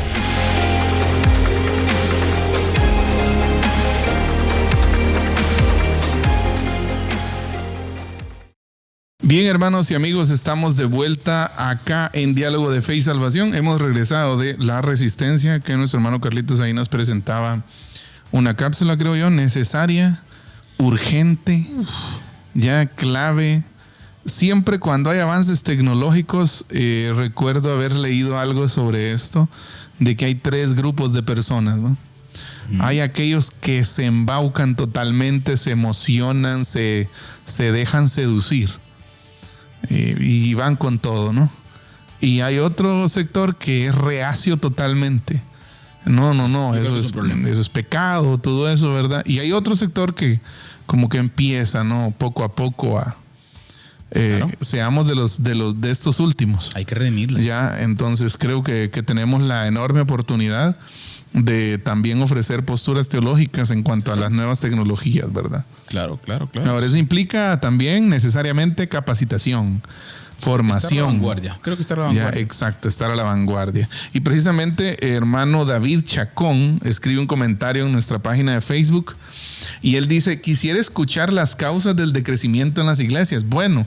Speaker 3: Bien, hermanos y amigos, estamos de vuelta acá en Diálogo de Fe y Salvación. Hemos regresado de La Resistencia, que nuestro hermano Carlitos ahí nos presentaba una cápsula, creo yo, necesaria, urgente, ya clave. Siempre cuando hay avances tecnológicos, recuerdo haber leído algo sobre esto, de que hay 3 grupos de personas, ¿no? Hay aquellos que se embaucan totalmente, se emocionan, se dejan seducir. Y van con todo, ¿no? Y hay otro sector que es reacio totalmente. No, eso es pecado, todo eso, ¿verdad? Y hay otro sector que como que empieza, ¿no? Poco a poco a... Claro. Seamos de estos últimos.
Speaker 2: Hay que redimirlos.
Speaker 3: Ya, entonces creo que tenemos la enorme oportunidad de también ofrecer posturas teológicas en cuanto a las nuevas tecnologías, ¿verdad?
Speaker 2: Claro.
Speaker 3: Ahora, eso implica también necesariamente capacitación, formación.
Speaker 2: Estar a la vanguardia. Creo que estar a la vanguardia.
Speaker 3: Ya, exacto, estar a la vanguardia. Y precisamente, hermano David Chacón escribe un comentario en nuestra página de Facebook y él dice: quisiera escuchar las causas del decrecimiento en las iglesias. Bueno,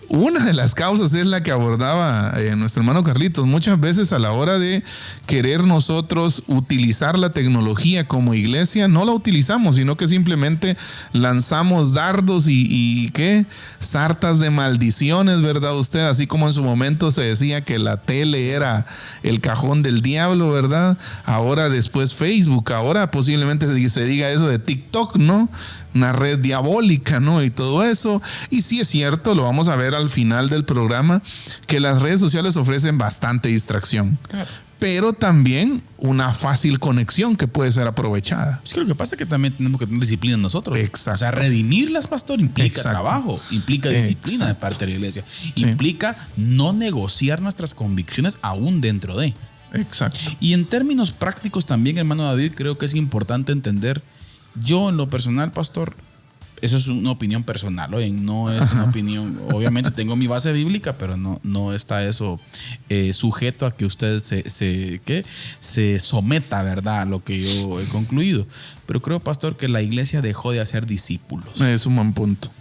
Speaker 3: una de las causas es la que abordaba nuestro hermano Carlitos. Muchas veces a la hora de querer nosotros utilizar la tecnología como iglesia, no la utilizamos, sino que simplemente lanzamos dardos y ¿qué? Sartas de maldiciones, ¿verdad usted? Así como en su momento se decía que la tele era el cajón del diablo, ¿verdad? Ahora después Facebook, ahora posiblemente se diga eso de TikTok, ¿no? Una red diabólica, ¿no? Y todo eso. Y sí es cierto, lo vamos a ver al final del programa, que las redes sociales ofrecen bastante distracción. Claro. Pero también una fácil conexión que puede ser aprovechada.
Speaker 2: Es que lo que pasa es que también tenemos que tener disciplina nosotros.
Speaker 3: Exacto.
Speaker 2: O sea, redimirlas, pastor, implica
Speaker 3: Exacto.
Speaker 2: trabajo, implica disciplina de parte de la iglesia. Sí. Implica no negociar nuestras convicciones aún dentro de.
Speaker 3: Exacto.
Speaker 2: Y en términos prácticos también, hermano David, creo que es importante entender. Yo en lo personal, pastor, eso es una opinión personal, ¿oye? No es una opinión, obviamente tengo mi base bíblica, pero no está eso sujeto a que usted se someta, ¿verdad?, a lo que yo he concluido. Pero creo, pastor, que la iglesia dejó de hacer discípulos.
Speaker 3: Es un buen punto.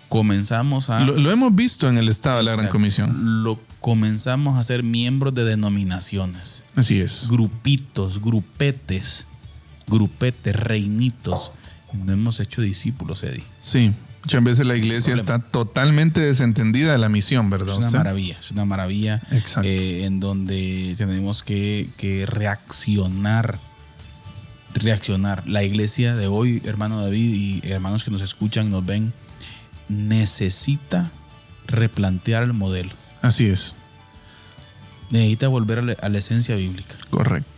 Speaker 2: Comenzamos a...
Speaker 3: Lo hemos visto en el estado de la Gran Comisión.
Speaker 2: Comenzamos a ser miembros de denominaciones.
Speaker 3: Así es.
Speaker 2: Grupitos, grupetes, reinitos. No hemos hecho discípulos, Eddie.
Speaker 3: Sí, muchas veces la iglesia está totalmente desentendida de la misión, ¿verdad?
Speaker 2: Es una maravilla.
Speaker 3: Exacto.
Speaker 2: En donde tenemos que reaccionar. La iglesia de hoy, hermano David y hermanos que nos escuchan, nos ven, necesita replantear el modelo.
Speaker 3: Así es.
Speaker 2: Necesita volver a la esencia bíblica.
Speaker 3: Correcto.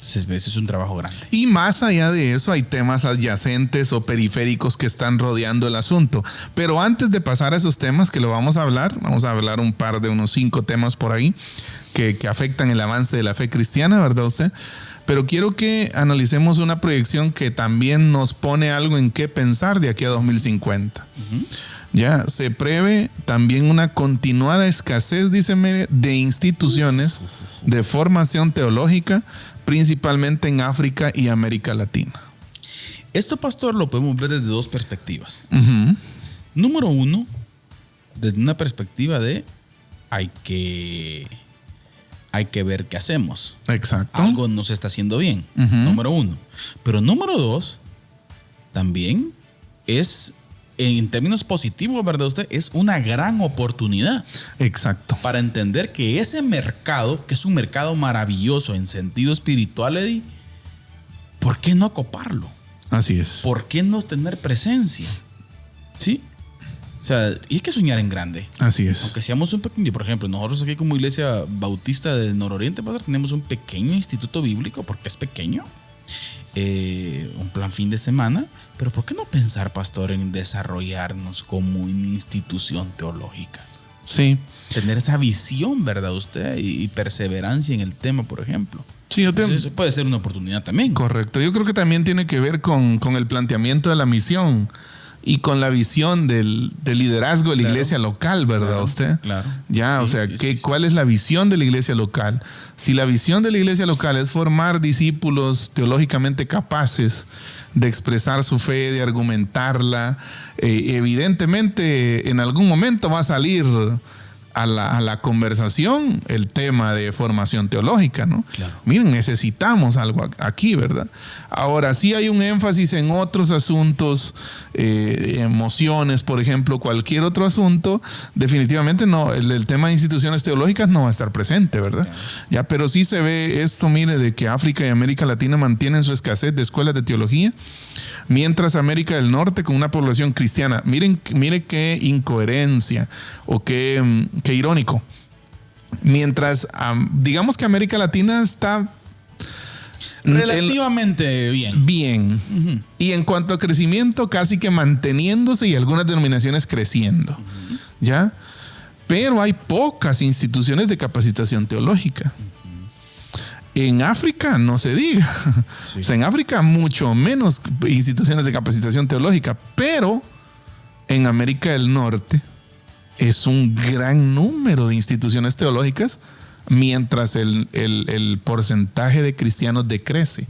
Speaker 2: Entonces, ese es un trabajo grande.
Speaker 3: Y más allá de eso, hay temas adyacentes o periféricos que están rodeando el asunto. Pero antes de pasar a esos temas, que lo vamos a hablar un par de unos 5 temas por ahí que afectan el avance de la fe cristiana, ¿verdad usted? Pero quiero que analicemos una proyección que también nos pone algo en qué pensar de aquí a 2050. Ya se prevé también una continuada escasez, díceme, de instituciones de formación teológica, principalmente en África y América Latina.
Speaker 2: Esto, pastor, lo podemos ver desde 2 perspectivas. Número 1, desde una perspectiva de hay que ver qué hacemos.
Speaker 3: Exacto.
Speaker 2: Algo no se está haciendo bien. Número 1. Pero número 2, también es en términos positivos, ¿verdad usted? Es una gran oportunidad.
Speaker 3: Exacto.
Speaker 2: Para entender que ese mercado, que es un mercado maravilloso en sentido espiritual, Eddie, ¿por qué no coparlo?
Speaker 3: Así es.
Speaker 2: ¿Por qué no tener presencia? ¿Sí? O sea, y hay que soñar en grande.
Speaker 3: Así es.
Speaker 2: Aunque seamos un pequeño, por ejemplo, nosotros aquí como Iglesia Bautista del Nororiente, pastor, tenemos un pequeño instituto bíblico, porque es pequeño, un plan fin de semana, pero ¿por qué no pensar, pastor, en desarrollarnos como una institución teológica?
Speaker 3: Sí.
Speaker 2: Tener esa visión, ¿verdad usted? Y perseverancia en el tema, por ejemplo.
Speaker 3: Sí,
Speaker 2: Entonces, eso puede ser una oportunidad también.
Speaker 3: Correcto. Yo creo que también tiene que ver con el planteamiento de la misión y con la visión del liderazgo de la iglesia local, ¿verdad usted?
Speaker 2: Claro.
Speaker 3: Ya,
Speaker 2: Sí,
Speaker 3: o sea,
Speaker 2: sí.
Speaker 3: ¿cuál es la visión de la iglesia local? Si la visión de la iglesia local es formar discípulos teológicamente capaces de expresar su fe, de argumentarla, evidentemente en algún momento va a salir a la conversación el tema de formación teológica, ¿no?
Speaker 2: Claro.
Speaker 3: Miren, necesitamos algo aquí, ¿verdad? Ahora, sí hay un énfasis en otros asuntos, emociones, por ejemplo, cualquier otro asunto, definitivamente no, el tema de instituciones teológicas no va a estar presente, ¿verdad?
Speaker 2: Claro.
Speaker 3: Ya, pero sí se ve esto, mire, de que África y América Latina mantienen su escasez de escuelas de teología, mientras América del Norte, con una población cristiana, mire qué incoherencia o qué irónico. Mientras, digamos que América Latina está
Speaker 2: relativamente bien.
Speaker 3: Bien. Uh-huh. Y en cuanto a crecimiento, casi que manteniéndose y algunas denominaciones creciendo. Uh-huh. ¿Ya? Pero hay pocas instituciones de capacitación teológica. En África no se diga. Sí. O sea, en África mucho menos instituciones de capacitación teológica, pero en América del Norte es un gran número de instituciones teológicas, mientras el porcentaje de cristianos decrece.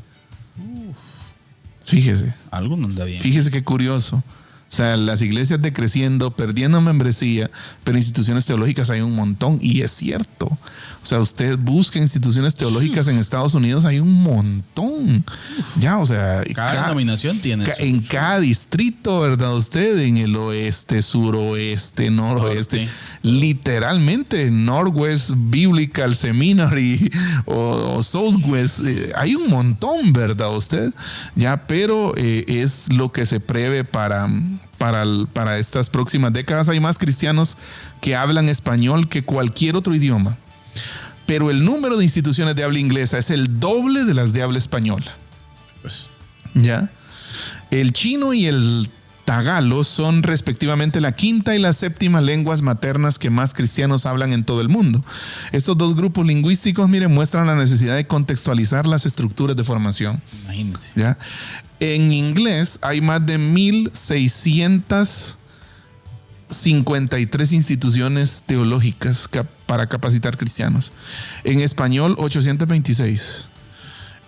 Speaker 3: Fíjese.
Speaker 2: Algo no anda bien.
Speaker 3: Fíjese qué curioso. O sea, las iglesias decreciendo, perdiendo membresía, pero instituciones teológicas hay un montón, y es cierto. O sea, usted busca instituciones teológicas en Estados Unidos, hay un montón. Ya, o sea,
Speaker 2: cada denominación tiene
Speaker 3: en cada distrito, ¿verdad? Usted en el oeste, suroeste, noroeste, literalmente Northwest Biblical Seminary o Southwest, hay un montón, ¿verdad? Usted, ya, pero es lo que se prevé para estas próximas décadas. Hay más cristianos que hablan español que cualquier otro idioma. Pero el número de instituciones de habla inglesa es el doble de las de habla española.
Speaker 2: Pues.
Speaker 3: ¿Ya? El chino y el tagalo son respectivamente la quinta y la séptima lenguas maternas que más cristianos hablan en todo el mundo. Estos dos grupos lingüísticos, miren, muestran la necesidad de contextualizar las estructuras de formación.
Speaker 2: Imagínense.
Speaker 3: ¿Ya? En inglés hay más de 1,653 instituciones teológicas para capacitar cristianos. En español, 826.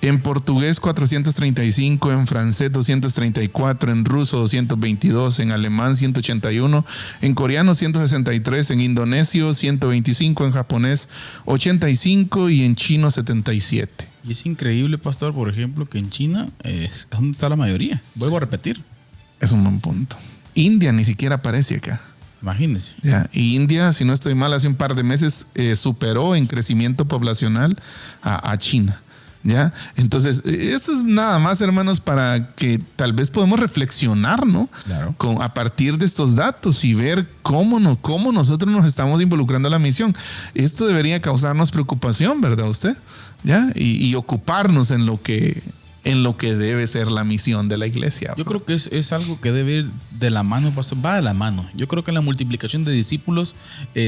Speaker 3: En portugués, 435. En francés, 234. En ruso, 222. En alemán, 181. En coreano, 163. En indonesio, 125. En japonés, 85. Y en chino, 77.
Speaker 2: Y es increíble, pastor, por ejemplo, que en China es donde está la mayoría. Vuelvo a repetir.
Speaker 3: Es un buen punto. India ni siquiera aparece acá.
Speaker 2: Imagínense.
Speaker 3: Ya, y India, si no estoy mal, hace un par de meses superó en crecimiento poblacional a China. ¿Ya? Entonces, eso es nada más, hermanos, para que tal vez podamos reflexionar, ¿no?
Speaker 2: Claro.
Speaker 3: A partir de estos datos y ver cómo nosotros nos estamos involucrando en la misión. Esto debería causarnos preocupación, ¿verdad usted? ¿Ya? Y ocuparnos en lo que debe ser la misión de la iglesia.
Speaker 2: Yo creo que es algo que debe ir de la mano, pastor, va de la mano. Yo creo que en la multiplicación de discípulos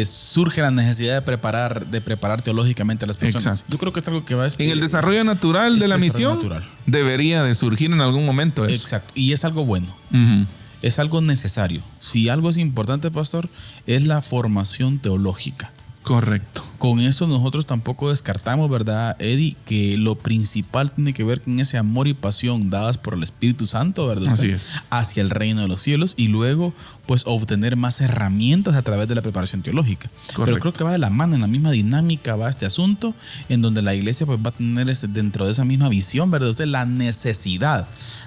Speaker 2: surge la necesidad de preparar teológicamente a las personas.
Speaker 3: Exacto.
Speaker 2: Yo creo que es algo que va
Speaker 3: en el desarrollo natural de la misión debería de surgir en algún momento eso.
Speaker 2: Exacto, y es algo bueno.
Speaker 3: Uh-huh.
Speaker 2: Es algo necesario. Si algo es importante, pastor, es la formación teológica.
Speaker 3: Correcto.
Speaker 2: Con esto nosotros tampoco descartamos, ¿verdad, Eddie? Que lo principal tiene que ver con ese amor y pasión dadas por el Espíritu Santo, ¿verdad?
Speaker 3: Así es.
Speaker 2: Hacia el reino de los cielos y luego pues obtener más herramientas a través de la preparación teológica.
Speaker 3: Correcto.
Speaker 2: Pero creo que va de la mano, en la misma dinámica va este asunto, en donde la iglesia pues va a tener dentro de esa misma visión, ¿verdad? La necesidad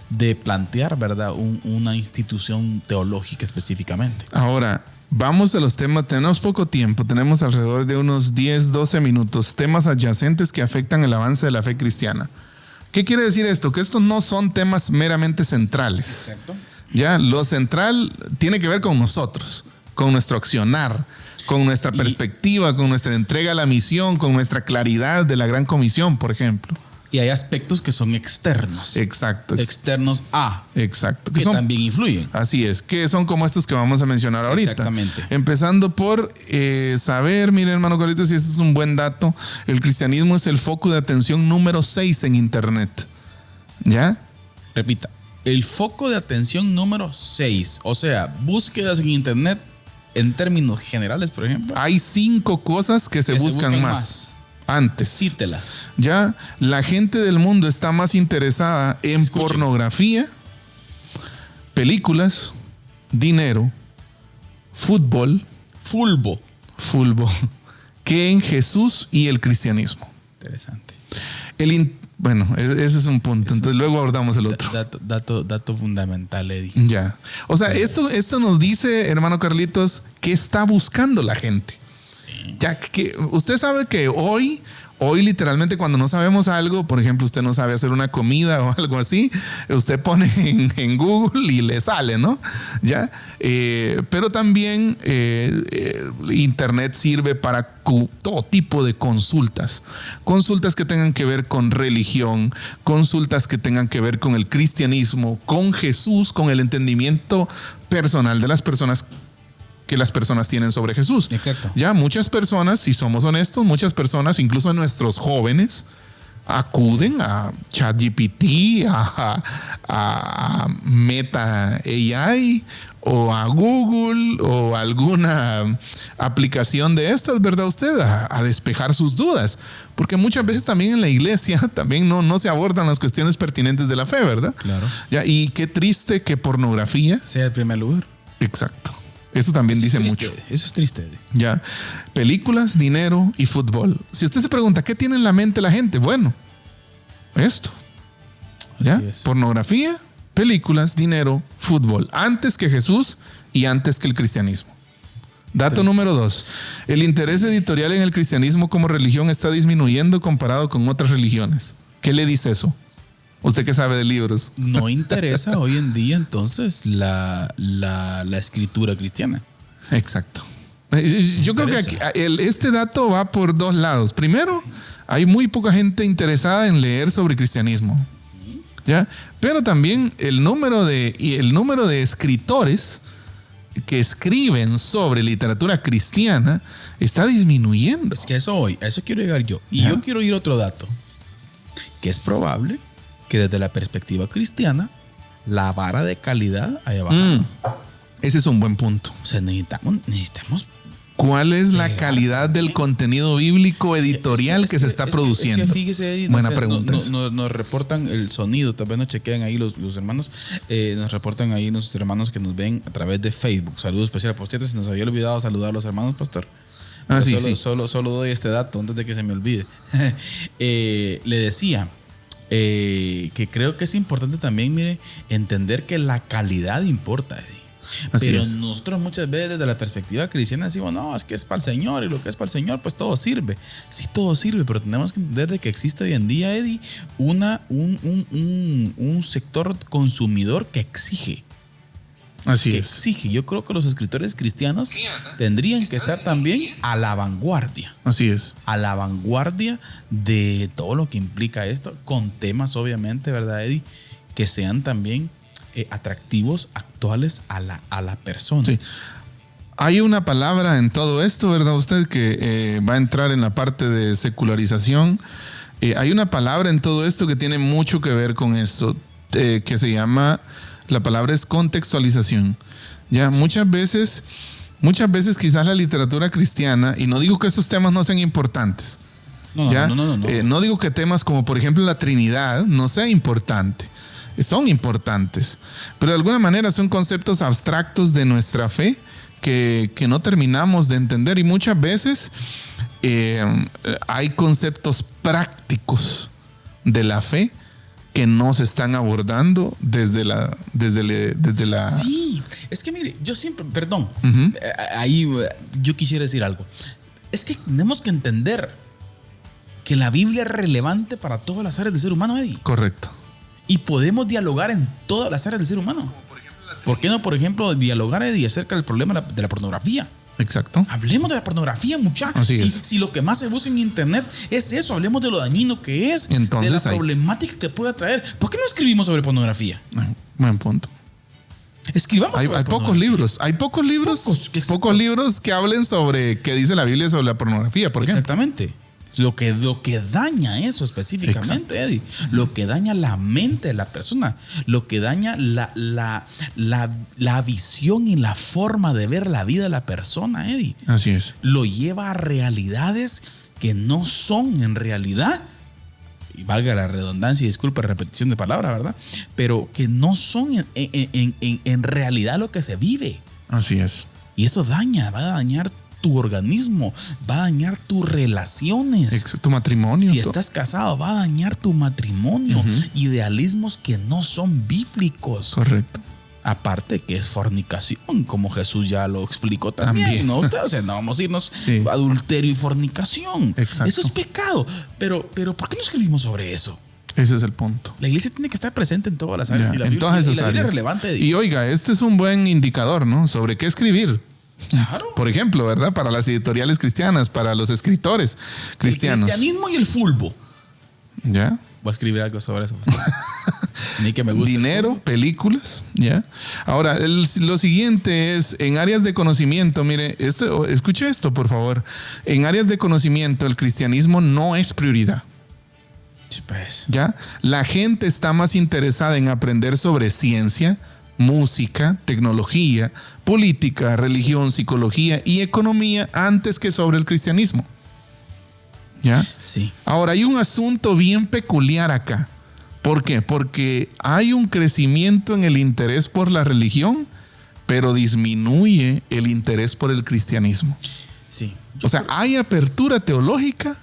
Speaker 2: de plantear, ¿verdad? Una institución teológica específicamente.
Speaker 3: Ahora, vamos a los temas. Tenemos poco tiempo, tenemos alrededor de unos 10, 12 minutos. Temas adyacentes que afectan el avance de la fe cristiana. ¿Qué quiere decir esto? Que estos no son temas meramente centrales.
Speaker 2: Exacto.
Speaker 3: Ya, lo central tiene que ver con nosotros, con nuestro accionar, con nuestra perspectiva, con nuestra entrega a la misión, con nuestra claridad de la Gran Comisión, por ejemplo.
Speaker 2: Y hay aspectos que son externos.
Speaker 3: Exacto.
Speaker 2: Externos a.
Speaker 3: Exacto.
Speaker 2: Que también influyen.
Speaker 3: Así es, que son como estos que vamos a mencionar ahorita.
Speaker 2: Exactamente.
Speaker 3: Empezando por saber, mire hermano Carlitos, y este es un buen dato, el cristianismo es el foco de atención número 6 en Internet. ¿Ya?
Speaker 2: Repita, el foco de atención número 6. O sea, búsquedas en Internet en términos generales, por ejemplo.
Speaker 3: Hay 5 cosas que se buscan más. Antes.
Speaker 2: Cítelas.
Speaker 3: Ya, la gente del mundo está más interesada en pornografía, películas, dinero, fútbol, que en Jesús y el cristianismo.
Speaker 2: Interesante.
Speaker 3: Bueno, ese es un punto. Entonces luego abordamos el otro.
Speaker 2: Dato fundamental, Eddie.
Speaker 3: Ya. O sea, esto nos dice, hermano Carlitos, qué está buscando la gente. Ya que usted sabe que hoy literalmente cuando no sabemos algo, por ejemplo, usted no sabe hacer una comida o algo así, usted pone en Google y le sale, ¿no? Ya. Pero también Internet sirve para todo tipo de consultas. Consultas que tengan que ver con religión, consultas que tengan que ver con el cristianismo, con Jesús, con el entendimiento personal de las personas que las personas tienen sobre Jesús.
Speaker 2: Exacto.
Speaker 3: Ya muchas personas, si somos honestos, muchas personas, incluso nuestros jóvenes, acuden a ChatGPT, a Meta AI o a Google o alguna aplicación de estas, ¿verdad? Usted a despejar sus dudas, porque muchas veces también en la iglesia también no se abordan las cuestiones pertinentes de la fe, ¿verdad?
Speaker 2: Claro.
Speaker 3: Ya, y qué triste que pornografía
Speaker 2: sea el primer lugar.
Speaker 3: Exacto. Eso también dice mucho.
Speaker 2: Eso es triste.
Speaker 3: Ya. Películas, dinero y fútbol. Si usted se pregunta, ¿qué tiene en la mente la gente? Bueno, esto. ¿Ya? Pornografía, películas, dinero, fútbol. Antes que Jesús y antes que el cristianismo. Dato número 2. El interés editorial en el cristianismo como religión está disminuyendo comparado con otras religiones. ¿Qué le dice eso? ¿Usted qué sabe de libros?
Speaker 2: No interesa hoy en día entonces la escritura cristiana.
Speaker 3: Exacto. Yo creo que aquí, este dato va por dos lados. Primero, hay muy poca gente interesada en leer sobre cristianismo. ¿Ya? Pero también el número de escritores que escriben sobre literatura cristiana está disminuyendo.
Speaker 2: Es que a eso quiero llegar yo. Y
Speaker 3: ¿ya?
Speaker 2: Yo quiero ir a otro dato. Que es probable que desde la perspectiva cristiana la vara de calidad haya bajado.
Speaker 3: Ese es un buen punto.
Speaker 2: O sea, necesitamos
Speaker 3: ¿cuál es la calidad del contenido bíblico editorial que se está produciendo?
Speaker 2: Es que fíjese,
Speaker 3: buena pregunta.
Speaker 2: Nos reportan el sonido, tal vez nos chequean ahí los hermanos, nos reportan ahí nuestros hermanos que nos ven a través de Facebook. Saludos especiales, por cierto, se nos había olvidado saludar a los hermanos, pastor.
Speaker 3: Sí.
Speaker 2: Solo doy este dato antes de que se me olvide. Le decía que creo que es importante también, mire, entender que la calidad importa, Eddie. Pero nosotros muchas veces desde la perspectiva cristiana decimos, no, es que es para el Señor y lo que es para el Señor, pues todo sirve. Sí, todo sirve, pero tenemos que entender de que existe hoy en día, Eddie, un sector consumidor que exige. Exige. Yo creo que los escritores cristianos tendrían que estar también a la vanguardia.
Speaker 3: Así es.
Speaker 2: A la vanguardia de todo lo que implica esto, con temas obviamente, ¿verdad, Eddie? Que sean también atractivos, actuales a la persona.
Speaker 3: Sí. Hay una palabra en todo esto, ¿verdad? Usted que va a entrar en la parte de secularización. Hay una palabra en todo esto que tiene mucho que ver con esto, que se llama, la palabra es contextualización. Ya, muchas veces muchas veces quizás la literatura cristiana, y no digo que estos temas no sean importantes, no digo que temas como por ejemplo la Trinidad no sea importante, son importantes, pero de alguna manera son conceptos abstractos de nuestra fe que no terminamos de entender, y muchas veces hay conceptos prácticos de la fe que no se están abordando desde la.
Speaker 2: Sí, es que mire, yo siempre, perdón, ahí yo quisiera decir algo. Es que tenemos que entender que la Biblia es relevante para todas las áreas del ser humano, Eddie.
Speaker 3: Correcto.
Speaker 2: Y podemos dialogar en todas las áreas del ser humano. ¿Por qué no, por ejemplo, dialogar, Eddie, acerca del problema de la pornografía?
Speaker 3: Exacto.
Speaker 2: Hablemos de la pornografía, muchachos. Si lo que más se busca en internet es eso, hablemos de lo dañino que es, entonces, de la problemática que puede traer. ¿Por qué no escribimos sobre pornografía?
Speaker 3: Buen punto.
Speaker 2: Escribamos
Speaker 3: hay pocos libros. Hay pocos libros que hablen sobre qué dice la Biblia sobre la pornografía. ¿Por qué?
Speaker 2: Exactamente. Lo que daña eso específicamente, Eddie. Lo que daña la mente de la persona. Lo que daña la visión y la forma de ver la vida de la persona, Eddie.
Speaker 3: Así es.
Speaker 2: Lo lleva a realidades que no son en realidad, y valga la redundancia y disculpa la repetición de palabras, ¿verdad? Pero que no son en realidad lo que se vive.
Speaker 3: Así es.
Speaker 2: Y eso va a dañar tu organismo, va a dañar tus relaciones,
Speaker 3: tu matrimonio.
Speaker 2: Si estás casado, va a dañar tu matrimonio. Idealismos que no son bíblicos.
Speaker 3: Correcto.
Speaker 2: Aparte que es fornicación, como Jesús ya lo explicó también. ¿No? O sea, no vamos a irnos adulterio y fornicación.
Speaker 3: Exacto.
Speaker 2: Eso es pecado. Pero ¿por qué no escribimos sobre eso?
Speaker 3: Ese es el punto.
Speaker 2: La iglesia tiene que estar presente en todas las áreas.
Speaker 3: En todas esas áreas.
Speaker 2: Es relevante.
Speaker 3: Y oiga, este es un buen indicador, ¿no? Sobre qué escribir.
Speaker 2: Claro.
Speaker 3: Por ejemplo, ¿verdad? Para las editoriales cristianas, para los escritores cristianos.
Speaker 2: El cristianismo y el fulbo.
Speaker 3: ¿Ya?
Speaker 2: Voy a escribir algo sobre eso. Ni que me guste.
Speaker 3: Dinero, películas, ¿ya? Ahora, lo siguiente es, en áreas de conocimiento, mire, escuche esto, por favor. En áreas de conocimiento, el cristianismo no es prioridad.
Speaker 2: Pues.
Speaker 3: ¿Ya? La gente está más interesada en aprender sobre ciencia, música, tecnología, política, religión, psicología y economía antes que sobre el cristianismo. ¿Ya?
Speaker 2: Sí.
Speaker 3: Ahora, hay un asunto bien peculiar acá. ¿Por qué? Porque hay un crecimiento en el interés por la religión, pero disminuye el interés por el cristianismo.
Speaker 2: Sí.
Speaker 3: O sea, hay apertura teológica,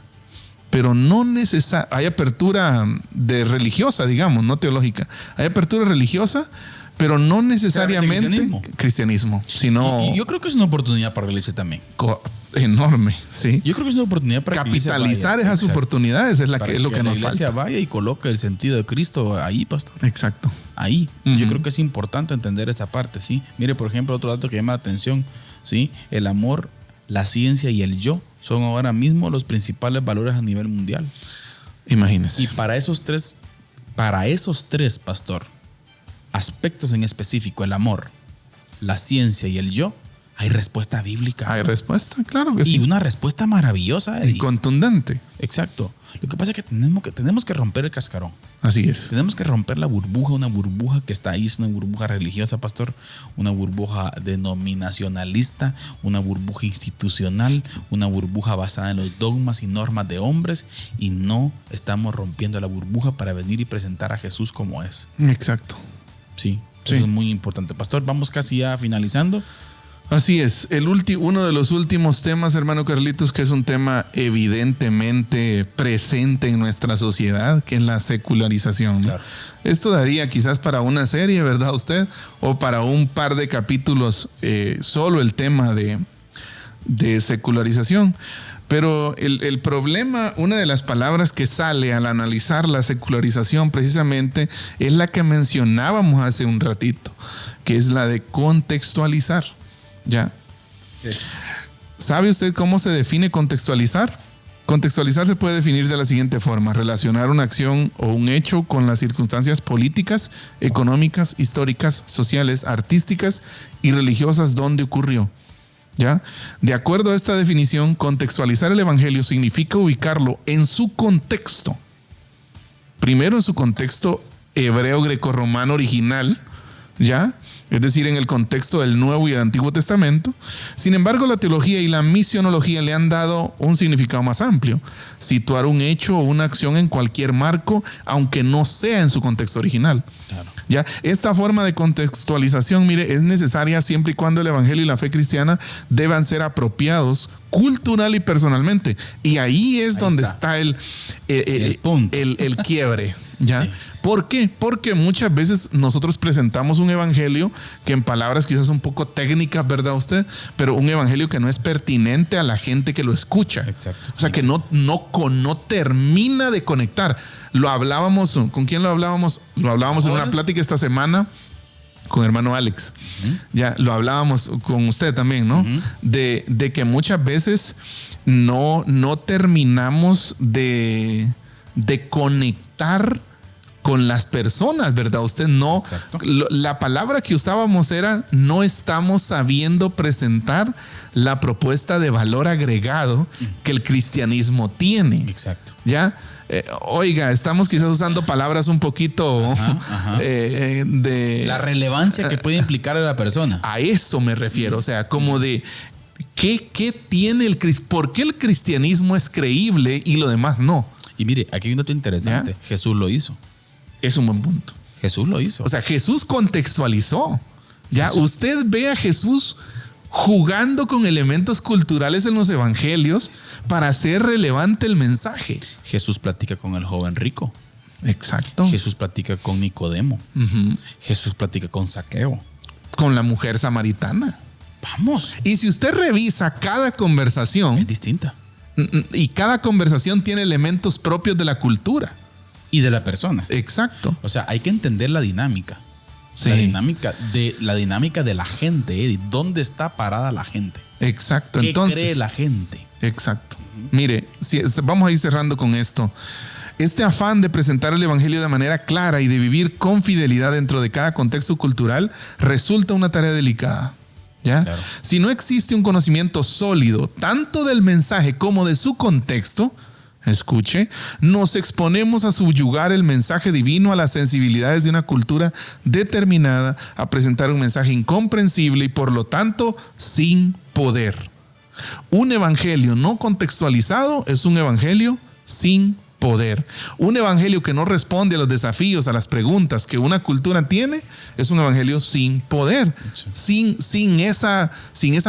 Speaker 3: pero no necesariamente. Hay apertura de religiosa, digamos, no teológica. Hay apertura religiosa, pero no necesariamente cristianismo, sino.
Speaker 2: Y yo creo que es una oportunidad para la iglesia también.
Speaker 3: Enorme, sí.
Speaker 2: Yo creo que es una oportunidad para
Speaker 3: capitalizar esas oportunidades es lo que nos falta.
Speaker 2: La iglesia vaya y coloque el sentido de Cristo ahí, pastor.
Speaker 3: Exacto.
Speaker 2: Ahí. Yo creo que es importante entender esta parte, ¿sí? Mire, por ejemplo, otro dato que llama la atención, ¿sí? El amor, la ciencia y el yo son ahora mismo los principales valores a nivel mundial.
Speaker 3: Imagínese.
Speaker 2: Y para esos tres, pastor, aspectos en específico, el amor, la ciencia y el yo, hay respuesta bíblica.
Speaker 3: Hay respuesta, claro que sí.
Speaker 2: Y una respuesta maravillosa, Eddie.
Speaker 3: Y contundente.
Speaker 2: Exacto. Lo que pasa es que tenemos que romper el cascarón.
Speaker 3: Así es.
Speaker 2: Tenemos que romper la burbuja, una burbuja que está ahí, es una burbuja religiosa, pastor, una burbuja denominacionalista, una burbuja institucional, una burbuja basada en los dogmas y normas de hombres, y no estamos rompiendo la burbuja para venir y presentar a Jesús como es.
Speaker 3: Exacto.
Speaker 2: Sí. Eso es muy importante. Pastor, vamos casi ya finalizando.
Speaker 3: Así es, uno de los últimos temas, hermano Carlitos, que es un tema evidentemente presente en nuestra sociedad, que es la secularización. Claro. Esto daría quizás para una serie, ¿verdad usted? O para un par de capítulos solo el tema de secularización. Pero el problema, una de las palabras que sale al analizar la secularización precisamente es la que mencionábamos hace un ratito, que es la de contextualizar. ¿Ya? Sí. ¿Sabe usted cómo se define contextualizar? Contextualizar se puede definir de la siguiente forma: relacionar una acción o un hecho con las circunstancias políticas, económicas, históricas, sociales, artísticas y religiosas donde ocurrió. ¿Ya? De acuerdo a esta definición, contextualizar el evangelio significa ubicarlo en su contexto. Primero en su contexto hebreo grecorromano original, ¿ya? Es decir, en el contexto del Nuevo y el Antiguo Testamento. Sin embargo, la teología y la misionología le han dado un significado más amplio: situar un hecho o una acción en cualquier marco, aunque no sea en su contexto original.
Speaker 2: Claro.
Speaker 3: ¿Ya? Esta forma de contextualización, mire, es necesaria siempre y cuando el evangelio y la fe cristiana deban ser apropiados cultural y personalmente. Y ahí es donde está el
Speaker 2: punto.
Speaker 3: el quiebre. ¿Ya?
Speaker 2: Sí.
Speaker 3: ¿Por qué? Porque muchas veces nosotros presentamos un evangelio que en palabras quizás un poco técnicas, ¿verdad usted? Pero un evangelio que no es pertinente a la gente que lo escucha.
Speaker 2: Exacto.
Speaker 3: O sea, que no termina de conectar. Lo hablábamos, ¿con quién lo hablábamos? Lo hablábamos en una plática esta semana con hermano Alex. Ya lo hablábamos con usted también, ¿no? De que muchas veces no terminamos de conectar con las personas, ¿verdad? Usted no.
Speaker 2: Exacto.
Speaker 3: La palabra que usábamos era: no estamos sabiendo presentar la propuesta de valor agregado que el cristianismo tiene.
Speaker 2: Exacto.
Speaker 3: ¿Ya? Oiga, estamos quizás usando palabras un poquito de
Speaker 2: la relevancia que puede implicar a la persona.
Speaker 3: A eso me refiero. O sea, como de ¿qué tiene por qué el cristianismo es creíble y lo demás no?
Speaker 2: Y mire, aquí hay un dato interesante.
Speaker 3: ¿Ya?
Speaker 2: Jesús lo hizo.
Speaker 3: Es un buen punto.
Speaker 2: Jesús lo hizo.
Speaker 3: O sea, Jesús contextualizó. Ya,
Speaker 2: Jesús.
Speaker 3: Usted ve a Jesús jugando con elementos culturales en los evangelios para hacer relevante el mensaje.
Speaker 2: Jesús platica con el joven rico.
Speaker 3: Exacto.
Speaker 2: Jesús platica con Nicodemo. Jesús platica con Zaqueo.
Speaker 3: Con la mujer samaritana.
Speaker 2: Vamos.
Speaker 3: Y si usted revisa cada conversación,
Speaker 2: Es distinta.
Speaker 3: y cada conversación tiene elementos propios de la cultura.
Speaker 2: Y de la persona.
Speaker 3: Exacto.
Speaker 2: O sea, hay que entender la dinámica.
Speaker 3: Sí.
Speaker 2: La dinámica de la gente, Eddie. ¿Dónde está parada la gente?
Speaker 3: Exacto.
Speaker 2: ¿Qué
Speaker 3: Entonces,
Speaker 2: cree la gente?
Speaker 3: Exacto. Mire, vamos a ir cerrando con esto. Este afán de presentar el evangelio de manera clara y de vivir con fidelidad dentro de cada contexto cultural resulta una tarea delicada. ¿Ya?
Speaker 2: Claro.
Speaker 3: Si no existe un conocimiento sólido tanto del mensaje como de su contexto, escuche, nos exponemos a subyugar el mensaje divino a las sensibilidades de una cultura determinada, a presentar un mensaje incomprensible y por lo tanto sin poder. Un evangelio no contextualizado es un evangelio sin poder. Un evangelio que no responde a los desafíos, a las preguntas que una cultura tiene, es un evangelio sin poder,
Speaker 2: Sí.
Speaker 3: sin esa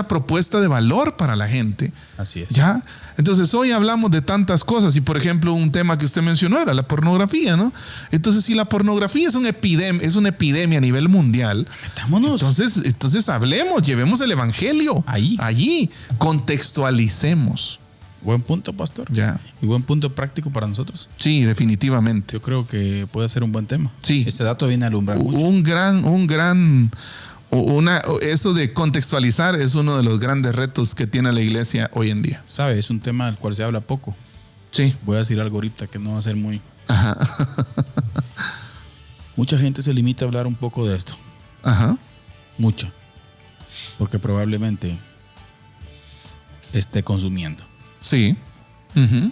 Speaker 3: propuesta de valor para la gente.
Speaker 2: Así es.
Speaker 3: ¿Ya? Entonces hoy hablamos de tantas cosas y por ejemplo un tema que usted mencionó era la pornografía, ¿no? Entonces si la pornografía es una epidemia a nivel mundial,
Speaker 2: Metámonos.
Speaker 3: entonces hablemos, llevemos el evangelio allí, contextualicemos.
Speaker 2: Buen punto, pastor.
Speaker 3: Ya.
Speaker 2: Y buen punto práctico para nosotros.
Speaker 3: Sí, definitivamente.
Speaker 2: Yo creo que puede ser un buen tema.
Speaker 3: Sí.
Speaker 2: Este dato viene a alumbrar mucho.
Speaker 3: Eso de contextualizar es uno de los grandes retos que tiene la iglesia hoy en día.
Speaker 2: ¿Sabe? Es un tema del cual se habla poco.
Speaker 3: Sí.
Speaker 2: Voy a decir algo ahorita que no va a ser muy...
Speaker 3: Ajá.
Speaker 2: Mucha gente se limita a hablar un poco de esto.
Speaker 3: Ajá.
Speaker 2: Mucha. Porque probablemente esté consumiendo.
Speaker 3: Sí. Uh-huh.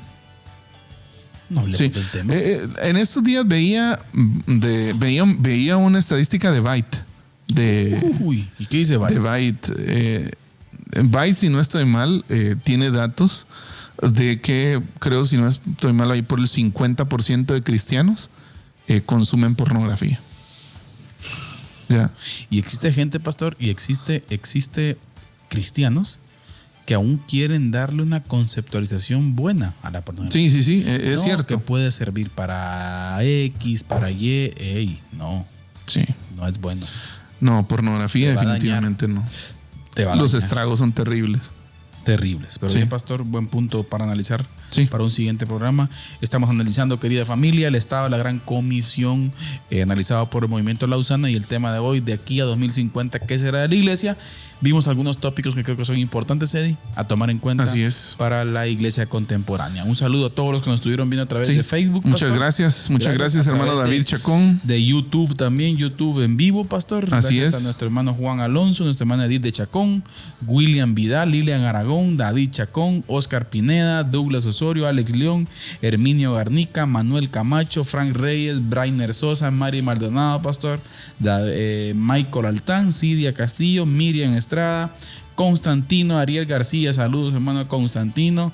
Speaker 2: No hablemos
Speaker 3: Sí.
Speaker 2: del tema.
Speaker 3: En estos días veía una estadística de Byte.
Speaker 2: Uy, ¿y qué dice
Speaker 3: De
Speaker 2: Byte?
Speaker 3: Byte. Byte, si no estoy mal, tiene datos de que, creo, si no estoy mal, ahí por el 50% de cristianos consumen pornografía. Ya.
Speaker 2: Y existe gente, pastor, y existe cristianos que aún quieren darle una conceptualización buena a la pornografía.
Speaker 3: Sí, es
Speaker 2: No,
Speaker 3: cierto.
Speaker 2: que puede servir para X, para Y. Ey, no,
Speaker 3: Sí.
Speaker 2: no es bueno.
Speaker 3: No, pornografía
Speaker 2: Te va a
Speaker 3: definitivamente no.
Speaker 2: Te va a
Speaker 3: Los
Speaker 2: dañar.
Speaker 3: estragos son terribles.
Speaker 2: Terribles. Pero
Speaker 3: Sí.
Speaker 2: bien, pastor, buen punto para analizar
Speaker 3: Sí.
Speaker 2: para un siguiente programa. Estamos analizando, querida familia, el estado de la gran comisión analizado por el Movimiento Lausana y el tema de hoy, de aquí a 2050, ¿qué será de la iglesia? Vimos algunos tópicos que creo que son importantes, Eddie, a tomar en cuenta.
Speaker 3: Así es.
Speaker 2: Para la iglesia contemporánea. Un saludo a todos los que nos estuvieron viendo a través
Speaker 3: Sí.
Speaker 2: de Facebook.
Speaker 3: Muchas
Speaker 2: pastor.
Speaker 3: gracias. Muchas gracias,
Speaker 2: a
Speaker 3: hermano
Speaker 2: través
Speaker 3: David
Speaker 2: de-
Speaker 3: Chacón.
Speaker 2: De YouTube también, YouTube en vivo, pastor.
Speaker 3: Así
Speaker 2: Gracias
Speaker 3: es.
Speaker 2: a nuestro hermano Juan Alonso, nuestra hermana Edith de Chacón, William Vidal, Lilian Aragón, David Chacón, Oscar Pineda, Douglas Osorio. Osorio, Alex León, Herminio Garnica, Manuel Camacho, Frank Reyes, Brainer Sosa, Mari Maldonado, pastor, Michael Altán, Cidia Castillo, Miriam Estrada, Constantino, Ariel García, saludos hermano Constantino,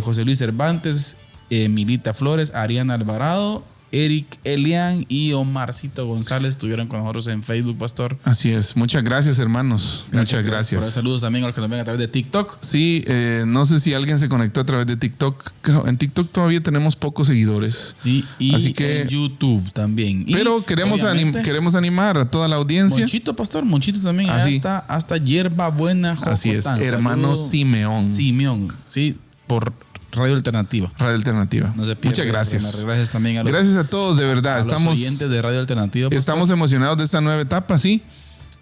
Speaker 2: José Luis Cervantes, Milita Flores, Ariana Alvarado, Eric Elian y Omarcito González estuvieron con nosotros en Facebook, pastor.
Speaker 3: Así es. Muchas gracias, hermanos. Muchas gracias.
Speaker 2: Saludos también a los que nos ven a través de TikTok.
Speaker 3: Sí, no sé si alguien se conectó a través de TikTok. En TikTok todavía tenemos pocos seguidores.
Speaker 2: Sí, y
Speaker 3: así que,
Speaker 2: en YouTube también.
Speaker 3: Pero queremos animar a toda la audiencia.
Speaker 2: Monchito, pastor, Monchito también. Hasta Hierba Buena, Jocotán.
Speaker 3: Así es, hermano Simeón.
Speaker 2: Sí, por Radio Alternativa.
Speaker 3: Radio Alternativa.
Speaker 2: No se pierda.
Speaker 3: Muchas gracias.
Speaker 2: Gracias también a
Speaker 3: gracias a todos, de verdad.
Speaker 2: Los oyentes de Radio Alternativa.
Speaker 3: Estamos emocionados de esta nueva etapa, sí.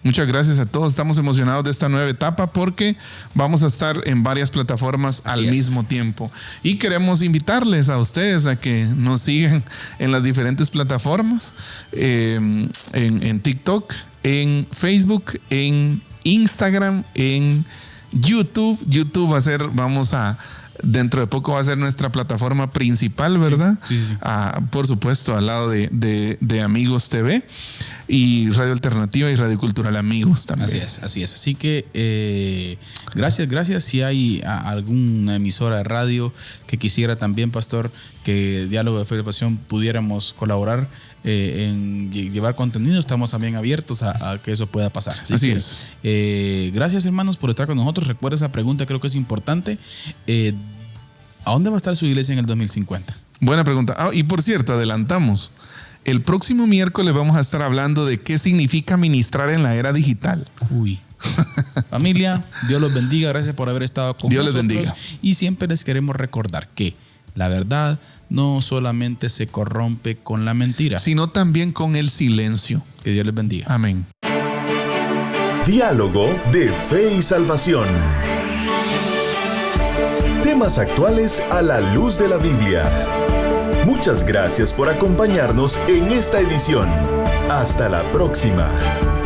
Speaker 3: Muchas gracias a todos. Estamos emocionados de esta nueva etapa porque vamos a estar en varias plataformas al mismo tiempo. Y queremos invitarles a ustedes a que nos sigan en las diferentes plataformas, en TikTok, en Facebook, en Instagram, en YouTube. YouTube dentro de poco va a ser nuestra plataforma principal, ¿verdad?
Speaker 2: Sí.
Speaker 3: Por supuesto, al lado de Amigos TV y Radio Alternativa y Radio Cultural Amigos también.
Speaker 2: Así es. Así que gracias. Si hay alguna emisora de radio que quisiera también, pastor, que Diálogo de Fe y Pasión pudiéramos colaborar en llevar contenido, estamos también abiertos a que eso pueda pasar.
Speaker 3: Así es.
Speaker 2: Gracias, hermanos, por estar con nosotros. Recuerda esa pregunta, creo que es importante. ¿A dónde va a estar su iglesia en el 2050?
Speaker 3: Buena pregunta. Y por cierto, adelantamos. El próximo miércoles vamos a estar hablando de qué significa ministrar en la era digital.
Speaker 2: Uy. Familia, Dios los bendiga. Gracias por haber estado con nosotros.
Speaker 3: Dios les bendiga.
Speaker 2: Y siempre les queremos recordar que la verdad no solamente se corrompe con la mentira,
Speaker 3: sino también con el silencio.
Speaker 2: Que Dios les bendiga.
Speaker 3: Amén.
Speaker 1: Diálogo de Fe y Salvación. Temas actuales a la luz de la Biblia. Muchas gracias por acompañarnos en esta edición. Hasta la próxima.